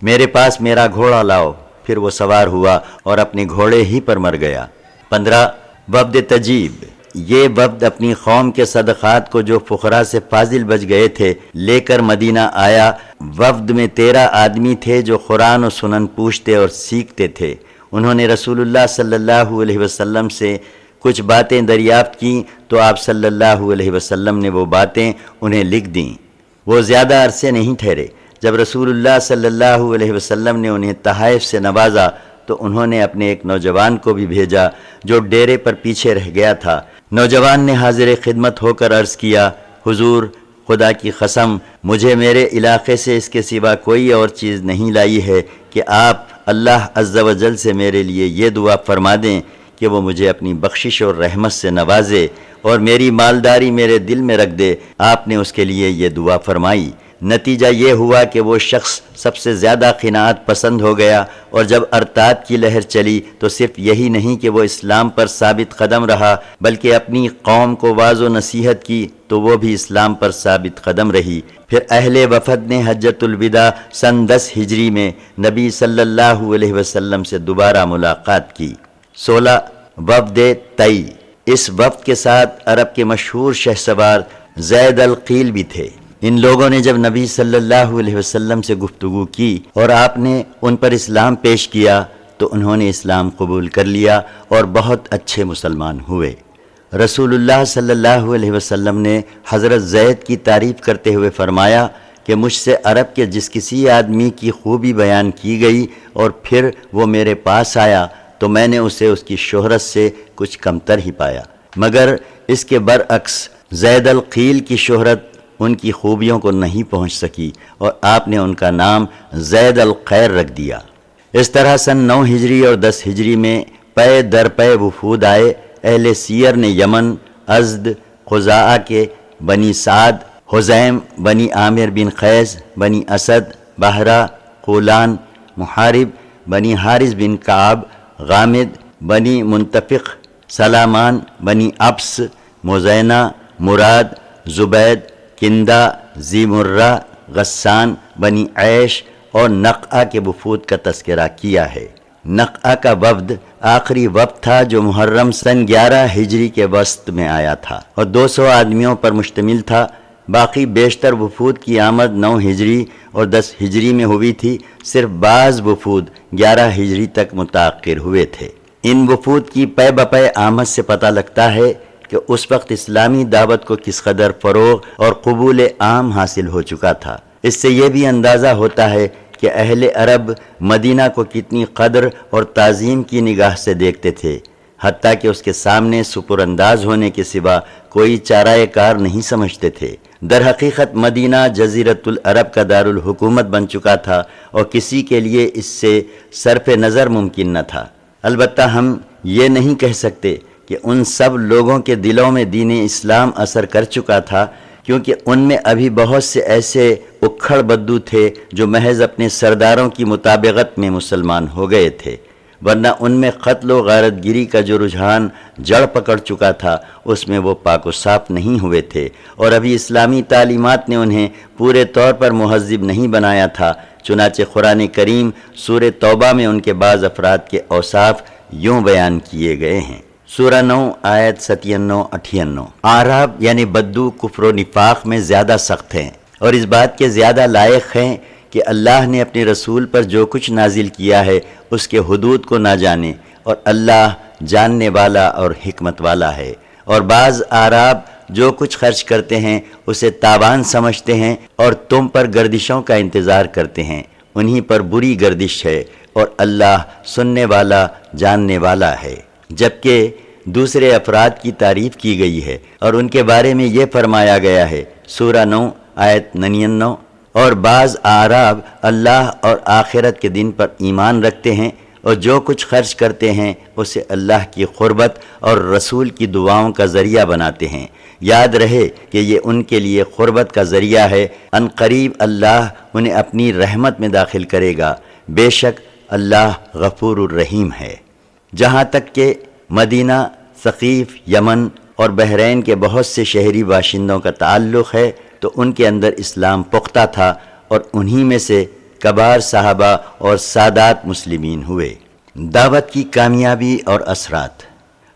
میرے پاس میرا گھوڑا لاؤ۔ پھر وہ سوار ہوا اور اپنے گھوڑے ہی پر مر گیا۔ 15 وفد تجیب، یہ وفد اپنی قوم کے صدقات کو جو فقراء سے فاضل بچ گئے تھے لے کر مدینہ آیا۔ وفد میں 13 آدمی تھے جو قرآن و سنن پوچھتے اور سیکھتے تھے۔ انہوں نے رسول اللہ صلی اللہ علیہ وسلم سے کچھ باتیں دریافت کیں تو آپ صلی اللہ علیہ وسلم نے وہ باتیں انہیں لکھ دیں۔ وہ زیادہ عرصے نہیں ٹھہرے۔ جب رسول اللہ صلی اللہ علیہ وسلم نے انہیں تحائف سے نوازا تو انہوں نے اپنے ایک نوجوان کو بھی بھیجا جو ڈیرے پر پیچھے رہ گیا تھا۔ نوجوان نے حاضر خدمت ہو کر عرض کیا، حضور، خدا کی قسم مجھے میرے علاقے سے اس کے سوا کوئی اور چیز نہیں لائی ہے کہ آپ اللہ عز و جل سے میرے لیے یہ دعا فرما دیں کہ وہ مجھے اپنی بخشش اور رحمت سے نوازے اور میری مالداری میرے دل میں رکھ دے۔ آپ نے اس کے لیے یہ دعا فرمائی۔ نتیجہ یہ ہوا کہ وہ شخص سب سے زیادہ قناعت پسند ہو گیا، اور جب ارتاد کی لہر چلی تو صرف یہی نہیں کہ وہ اسلام پر ثابت قدم رہا بلکہ اپنی قوم کو واعظ و نصیحت کی تو وہ بھی اسلام پر ثابت قدم رہی۔ پھر اہل وفد نے حجۃ الوداع سن 10 ہجری میں نبی صلی اللہ علیہ وسلم سے دوبارہ ملاقات کی۔ 16 وفد تئی، اس وفد کے ساتھ عرب کے مشہور شہسوار زید القیل بھی تھے۔ ان لوگوں نے جب نبی صلی اللہ علیہ وسلم سے گفتگو کی اور آپ نے ان پر اسلام پیش کیا تو انہوں نے اسلام قبول کر لیا اور بہت اچھے مسلمان ہوئے۔ رسول اللہ صلی اللہ علیہ وسلم نے حضرت زید کی تعریف کرتے ہوئے فرمایا کہ مجھ سے عرب کے جس کسی آدمی کی خوبی بیان کی گئی اور پھر وہ میرے پاس آیا تو میں نے اسے اس کی شہرت سے کچھ کمتر ہی پایا، مگر اس کے برعکس زید القیل کی شہرت ان کی خوبیوں کو نہیں پہنچ سکی اور آپ نے ان کا نام زید الخیر رکھ دیا۔ اس طرح سن 9 ہجری اور 10 ہجری میں پے در پے وفود آئے۔ اہل سیر نے یمن، ازد، خزاعہ کے بنی سعد، حزیم، بنی عامر بن قیس، بنی اسد، بحرہ، قولان، محارب، بنی حارث بن کعب، غامد، بنی منتفق، سلامان، بنی عبس، مزینہ، مراد، زبید، کندہ، ذی مرہ، غسان، بنی عیش اور نقعہ کے وفود کا تذکرہ کیا ہے۔ نقعہ کا وفد آخری وفد تھا جو محرم سن 11 ہجری کے وسط میں آیا تھا اور 200 آدمیوں پر مشتمل تھا۔ باقی بیشتر وفود کی آمد 9 ہجری اور 10 ہجری میں ہوئی تھی، صرف بعض وفود 11 ہجری تک متاخر ہوئے تھے۔ ان وفود کی پے بپے آمد سے پتہ لگتا ہے کہ اس وقت اسلامی دعوت کو کس قدر فروغ اور قبول عام حاصل ہو چکا تھا۔ اس سے یہ بھی اندازہ ہوتا ہے کہ اہل عرب مدینہ کو کتنی قدر اور تعظیم کی نگاہ سے دیکھتے تھے، حتیٰ کہ اس کے سامنے سپر انداز ہونے کے سوا کوئی چارہ کار نہیں سمجھتے تھے۔ در حقیقت مدینہ جزیرۃ العرب کا دارالحکومت بن چکا تھا اور کسی کے لیے اس سے صرف نظر ممکن نہ تھا۔ البتہ ہم یہ نہیں کہہ سکتے کہ ان سب لوگوں کے دلوں میں دین اسلام اثر کر چکا تھا، کیونکہ ان میں ابھی بہت سے ایسے اکھڑ بدو تھے جو محض اپنے سرداروں کی مطابقت میں مسلمان ہو گئے تھے، ورنہ ان میں قتل و غارت گری کا جو رجحان جڑ پکڑ چکا تھا اس میں وہ پاک و صاف نہیں ہوئے تھے، اور ابھی اسلامی تعلیمات نے انہیں پورے طور پر مہذب نہیں بنایا تھا۔ چنانچہ قرآن کریم سورہ توبہ میں ان کے بعض افراد کے اوصاف یوں بیان کیے گئے ہیں۔ سورہ 9 آیت 97-98۔ اعراب یعنی بدو کفر و نفاق میں زیادہ سخت ہیں اور اس بات کے زیادہ لائق ہیں کہ اللہ نے اپنے رسول پر جو کچھ نازل کیا ہے اس کے حدود کو نہ جانے، اور اللہ جاننے والا اور حکمت والا ہے۔ اور بعض اعراب جو کچھ خرچ کرتے ہیں اسے تاوان سمجھتے ہیں اور تم پر گردشوں کا انتظار کرتے ہیں، انہی پر بری گردش ہے، اور اللہ سننے والا جاننے والا ہے۔ جبکہ دوسرے افراد کی تعریف کی گئی ہے اور ان کے بارے میں یہ فرمایا گیا ہے، سورہ 9 آیت 99، اور بعض اعراب اللہ اور آخرت کے دن پر ایمان رکھتے ہیں اور جو کچھ خرچ کرتے ہیں اسے اللہ کی قربت اور رسول کی دعاؤں کا ذریعہ بناتے ہیں۔ یاد رہے کہ یہ ان کے لیے قربت کا ذریعہ ہے، ان قریب اللہ انہیں اپنی رحمت میں داخل کرے گا، بے شک اللہ غفور الرحیم ہے۔ جہاں تک کہ مدینہ، ثقیف، یمن اور بحرین کے بہت سے شہری باشندوں کا تعلق ہے تو ان کے اندر اسلام پختہ تھا، اور انہی میں سے کبار صحابہ اور سادات مسلمین ہوئے۔ دعوت کی کامیابی اور اثرات۔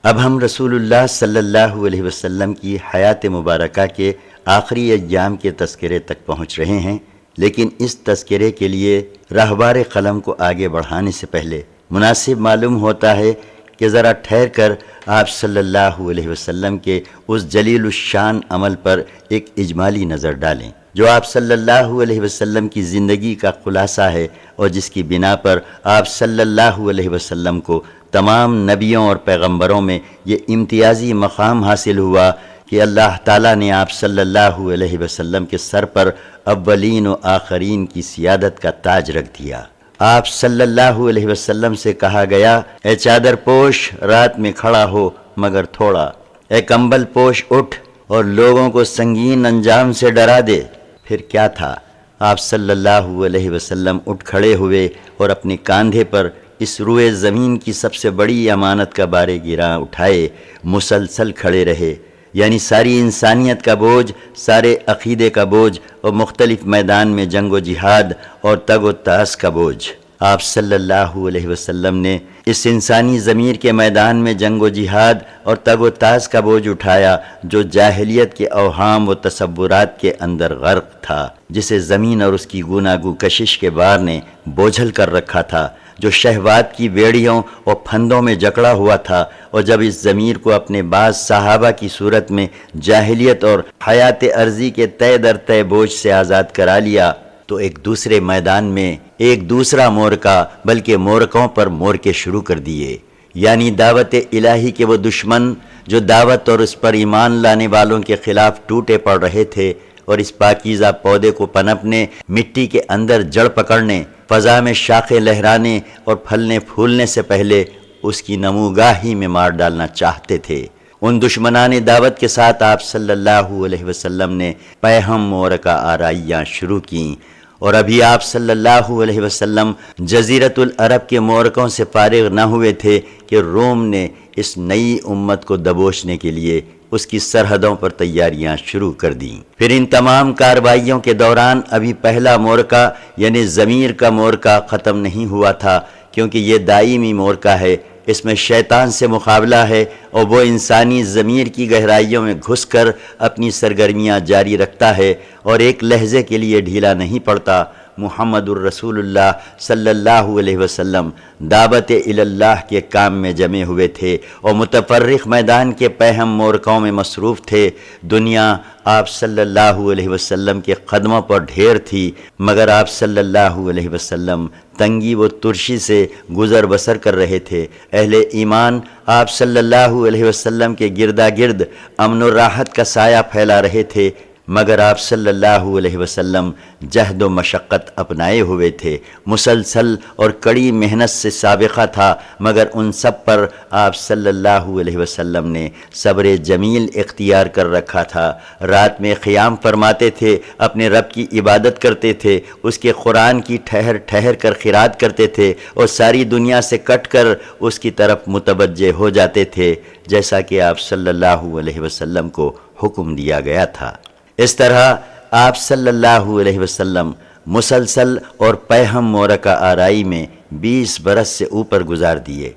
اب ہم رسول اللہ صلی اللہ علیہ وسلم کی حیات مبارکہ کے آخری ایام کے تذکرے تک پہنچ رہے ہیں، لیکن اس تذکرے کے لیے راہبار قلم کو آگے بڑھانے سے پہلے مناسب معلوم ہوتا ہے کہ ذرا ٹھہر کر آپ صلی اللہ علیہ وسلم کے اس جلیل الشان عمل پر ایک اجمالی نظر ڈالیں جو آپ صلی اللہ علیہ وسلم کی زندگی کا خلاصہ ہے، اور جس کی بنا پر آپ صلی اللہ علیہ وسلم کو تمام نبیوں اور پیغمبروں میں یہ امتیازی مقام حاصل ہوا کہ اللہ تعالیٰ نے آپ صلی اللہ علیہ وسلم کے سر پر اولین و آخرین کی سیادت کا تاج رکھ دیا۔ آپ صلی اللہ علیہ وسلم سے کہا گیا، اے چادر پوش رات میں کھڑا ہو مگر تھوڑا، اے کمبل پوش اٹھ اور لوگوں کو سنگین انجام سے ڈرا دے۔ پھر کیا تھا، آپ صلی اللہ علیہ وسلم اٹھ کھڑے ہوئے اور اپنے کاندھے پر اس روئے زمین کی سب سے بڑی امانت کا بار گراں اٹھائے مسلسل کھڑے رہے، یعنی ساری انسانیت کا بوجھ، سارے عقیدے کا بوجھ اور مختلف میدان میں جنگ و جہاد اور تگ و تاس کا بوجھ۔ آپ صلی اللہ علیہ وسلم نے اس انسانی ضمیر کے میدان میں جنگ و جہاد اور تگ و تاس کا بوجھ اٹھایا جو جاہلیت کے اوہام و تصورات کے اندر غرق تھا، جسے زمین اور اس کی گوناگو کشش کے بار نے بوجھل کر رکھا تھا، جو شہوات کی بیڑیوں اور پھندوں میں جکڑا ہوا تھا، اور جب اس ضمیر کو اپنے بعض صحابہ کی صورت میں جاہلیت اور حیات عرضی کے طے در طے بوجھ سے آزاد کرا لیا، تو ایک دوسرے میدان میں ایک دوسرا مورکہ، بلکہ مورکوں پر مورکے شروع کر دیے، یعنی دعوت الہی کے وہ دشمن جو دعوت اور اس پر ایمان لانے والوں کے خلاف ٹوٹے پڑ رہے تھے، اور اس پاکیزہ پودے کو پنپنے، مٹی کے اندر جڑ پکڑنے، فضا میں شاخیں لہرانے اور پھلنے پھولنے سے پہلے اس کی نموگاہی میں مار ڈالنا چاہتے تھے۔ ان دشمنان دعوت کے ساتھ آپ صلی اللہ علیہ وسلم نے پیہم مورکہ آرائیاں شروع کیں، اور ابھی آپ صلی اللہ علیہ وسلم جزیرت العرب کے مورکوں سے فارغ نہ ہوئے تھے کہ روم نے اس نئی امت کو دبوچنے کے لیے اس کی سرحدوں پر تیاریاں شروع کر دیں۔ پھر ان تمام کارروائیوں کے دوران ابھی پہلا مورکہ یعنی ضمیر کا مورکہ ختم نہیں ہوا تھا، کیونکہ یہ دائمی مورکہ ہے، اس میں شیطان سے مقابلہ ہے، اور وہ انسانی ضمیر کی گہرائیوں میں گھس کر اپنی سرگرمیاں جاری رکھتا ہے اور ایک لحظے کے لیے ڈھیلا نہیں پڑتا۔ محمد الرسول اللہ صلی اللہ علیہ وسلم دعوت اللہ کے کام میں جمے ہوئے تھے اور متفرق میدان کے پہم مورکوں میں مصروف تھے۔ دنیا آپ صلی اللہ علیہ وسلم کے قدموں پر ڈھیر تھی، مگر آپ صلی اللہ علیہ وسلم تنگی و ترشی سے گزر بسر کر رہے تھے۔ اہل ایمان آپ صلی اللہ علیہ وسلم کے گردا گرد امن و راحت کا سایہ پھیلا رہے تھے، مگر آپ صلی اللہ علیہ وسلم جہد و مشقت اپنائے ہوئے تھے، مسلسل اور کڑی محنت سے سابقہ تھا، مگر ان سب پر آپ صلی اللہ علیہ وسلم نے صبر جمیل اختیار کر رکھا تھا۔ رات میں قیام فرماتے تھے، اپنے رب کی عبادت کرتے تھے، اس کے قرآن کی ٹھہر ٹھہر کر قرات کرتے تھے، اور ساری دنیا سے کٹ کر اس کی طرف متوجہ ہو جاتے تھے، جیسا کہ آپ صلی اللہ علیہ وسلم کو حکم دیا گیا تھا۔ اس طرح آپ صلی اللہ علیہ وسلم مسلسل اور پیہم مورکہ آرائی میں 20 برس سے اوپر گزار دیے،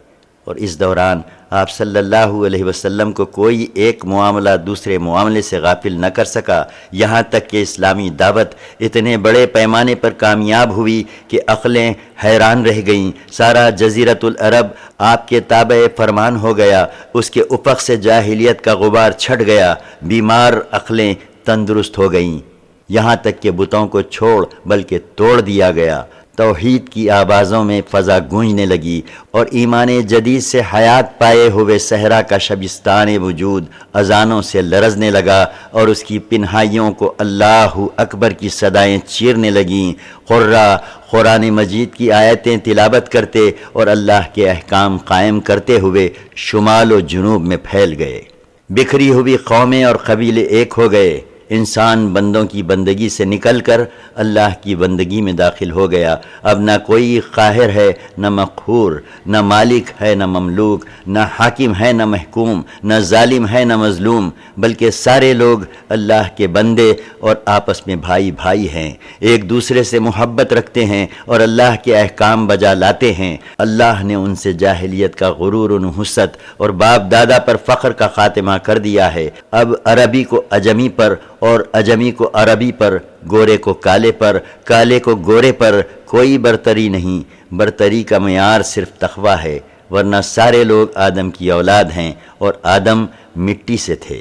اور اس دوران آپ صلی اللہ علیہ وسلم کو کوئی ایک معاملہ دوسرے معاملے سے غافل نہ کر سکا، یہاں تک کہ اسلامی دعوت اتنے بڑے پیمانے پر کامیاب ہوئی کہ عقلیں حیران رہ گئیں۔ سارا جزیرت العرب آپ کے تابع فرمان ہو گیا، اس کے افق سے جاہلیت کا غبار چھٹ گیا، بیمار عقلیں تندرست ہو گئیں، یہاں تک کہ بتوں کو چھوڑ بلکہ توڑ دیا گیا۔ توحید کی آوازوں میں فضا گونجنے لگی، اور ایمان جدید سے حیات پائے ہوئے صحرا کا شبستان وجود اذانوں سے لرزنے لگا، اور اس کی پنہائیوں کو اللہ اکبر کی صدائیں چیرنے لگیں۔ قرہ قرآن مجید کی آیتیں تلاوت کرتے اور اللہ کے احکام قائم کرتے ہوئے شمال و جنوب میں پھیل گئے۔ بکھری ہوئی قومیں اور قبیلے ایک ہو گئے، انسان بندوں کی بندگی سے نکل کر اللہ کی بندگی میں داخل ہو گیا۔ اب نہ کوئی قاہر ہے نہ مقہور، نہ مالک ہے نہ مملوک، نہ حاکم ہے نہ محکوم، نہ ظالم ہے نہ مظلوم، بلکہ سارے لوگ اللہ کے بندے اور آپس میں بھائی بھائی ہیں، ایک دوسرے سے محبت رکھتے ہیں اور اللہ کے احکام بجا لاتے ہیں۔ اللہ نے ان سے جاہلیت کا غرور و نحوست اور باپ دادا پر فخر کا خاتمہ کر دیا ہے۔ اب عربی کو اجمی پر اور اجمی کو عربی پر، گورے کو کالے پر، کالے کو گورے پر کوئی برتری نہیں۔ برتری کا معیار صرف تقوی ہے، ورنہ سارے لوگ آدم کی اولاد ہیں اور آدم مٹی سے تھے۔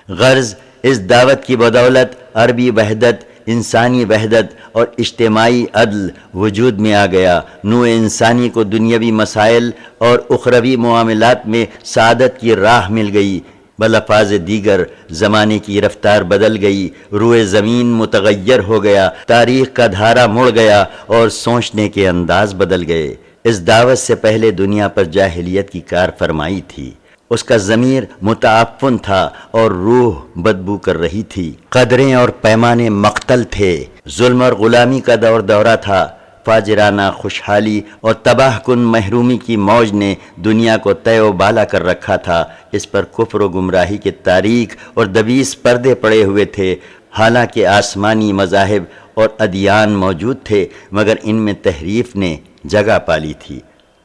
غرض اس دعوت کی بدولت عربی وحدت، انسانی وحدت اور اجتماعی عدل وجود میں آ گیا۔ نوع انسانی کو دنیاوی مسائل اور اخروی معاملات میں سعادت کی راہ مل گئی۔ بلفاظ دیگر زمانے کی رفتار بدل گئی، روئے زمین متغیر ہو گیا، تاریخ کا دھارا مڑ گیا اور سوچنے کے انداز بدل گئے۔ اس دعوت سے پہلے دنیا پر جاہلیت کی کار فرمائی تھی، اس کا ضمیر متعفن تھا اور روح بدبو کر رہی تھی، قدریں اور پیمانے مقتل تھے، ظلم اور غلامی کا دورہ تھا، فاجرانہ خوشحالی اور تباہ کن محرومی کی موج نے دنیا کو تے و بالا کر رکھا تھا۔ اس پر کفر و گمراہی کے تاریک اور دبیس پردے پڑے ہوئے تھے۔ حالانکہ آسمانی مذاہب اور ادیان موجود تھے، مگر ان میں تحریف نے جگہ پالی تھی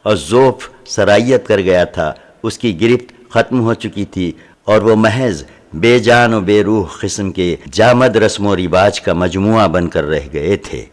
اور ذوف سرایت کر گیا تھا، اس کی گرفت ختم ہو چکی تھی اور وہ محض بے جان و بے روح قسم کے جامد رسم و رواج کا مجموعہ بن کر رہ گئے تھے۔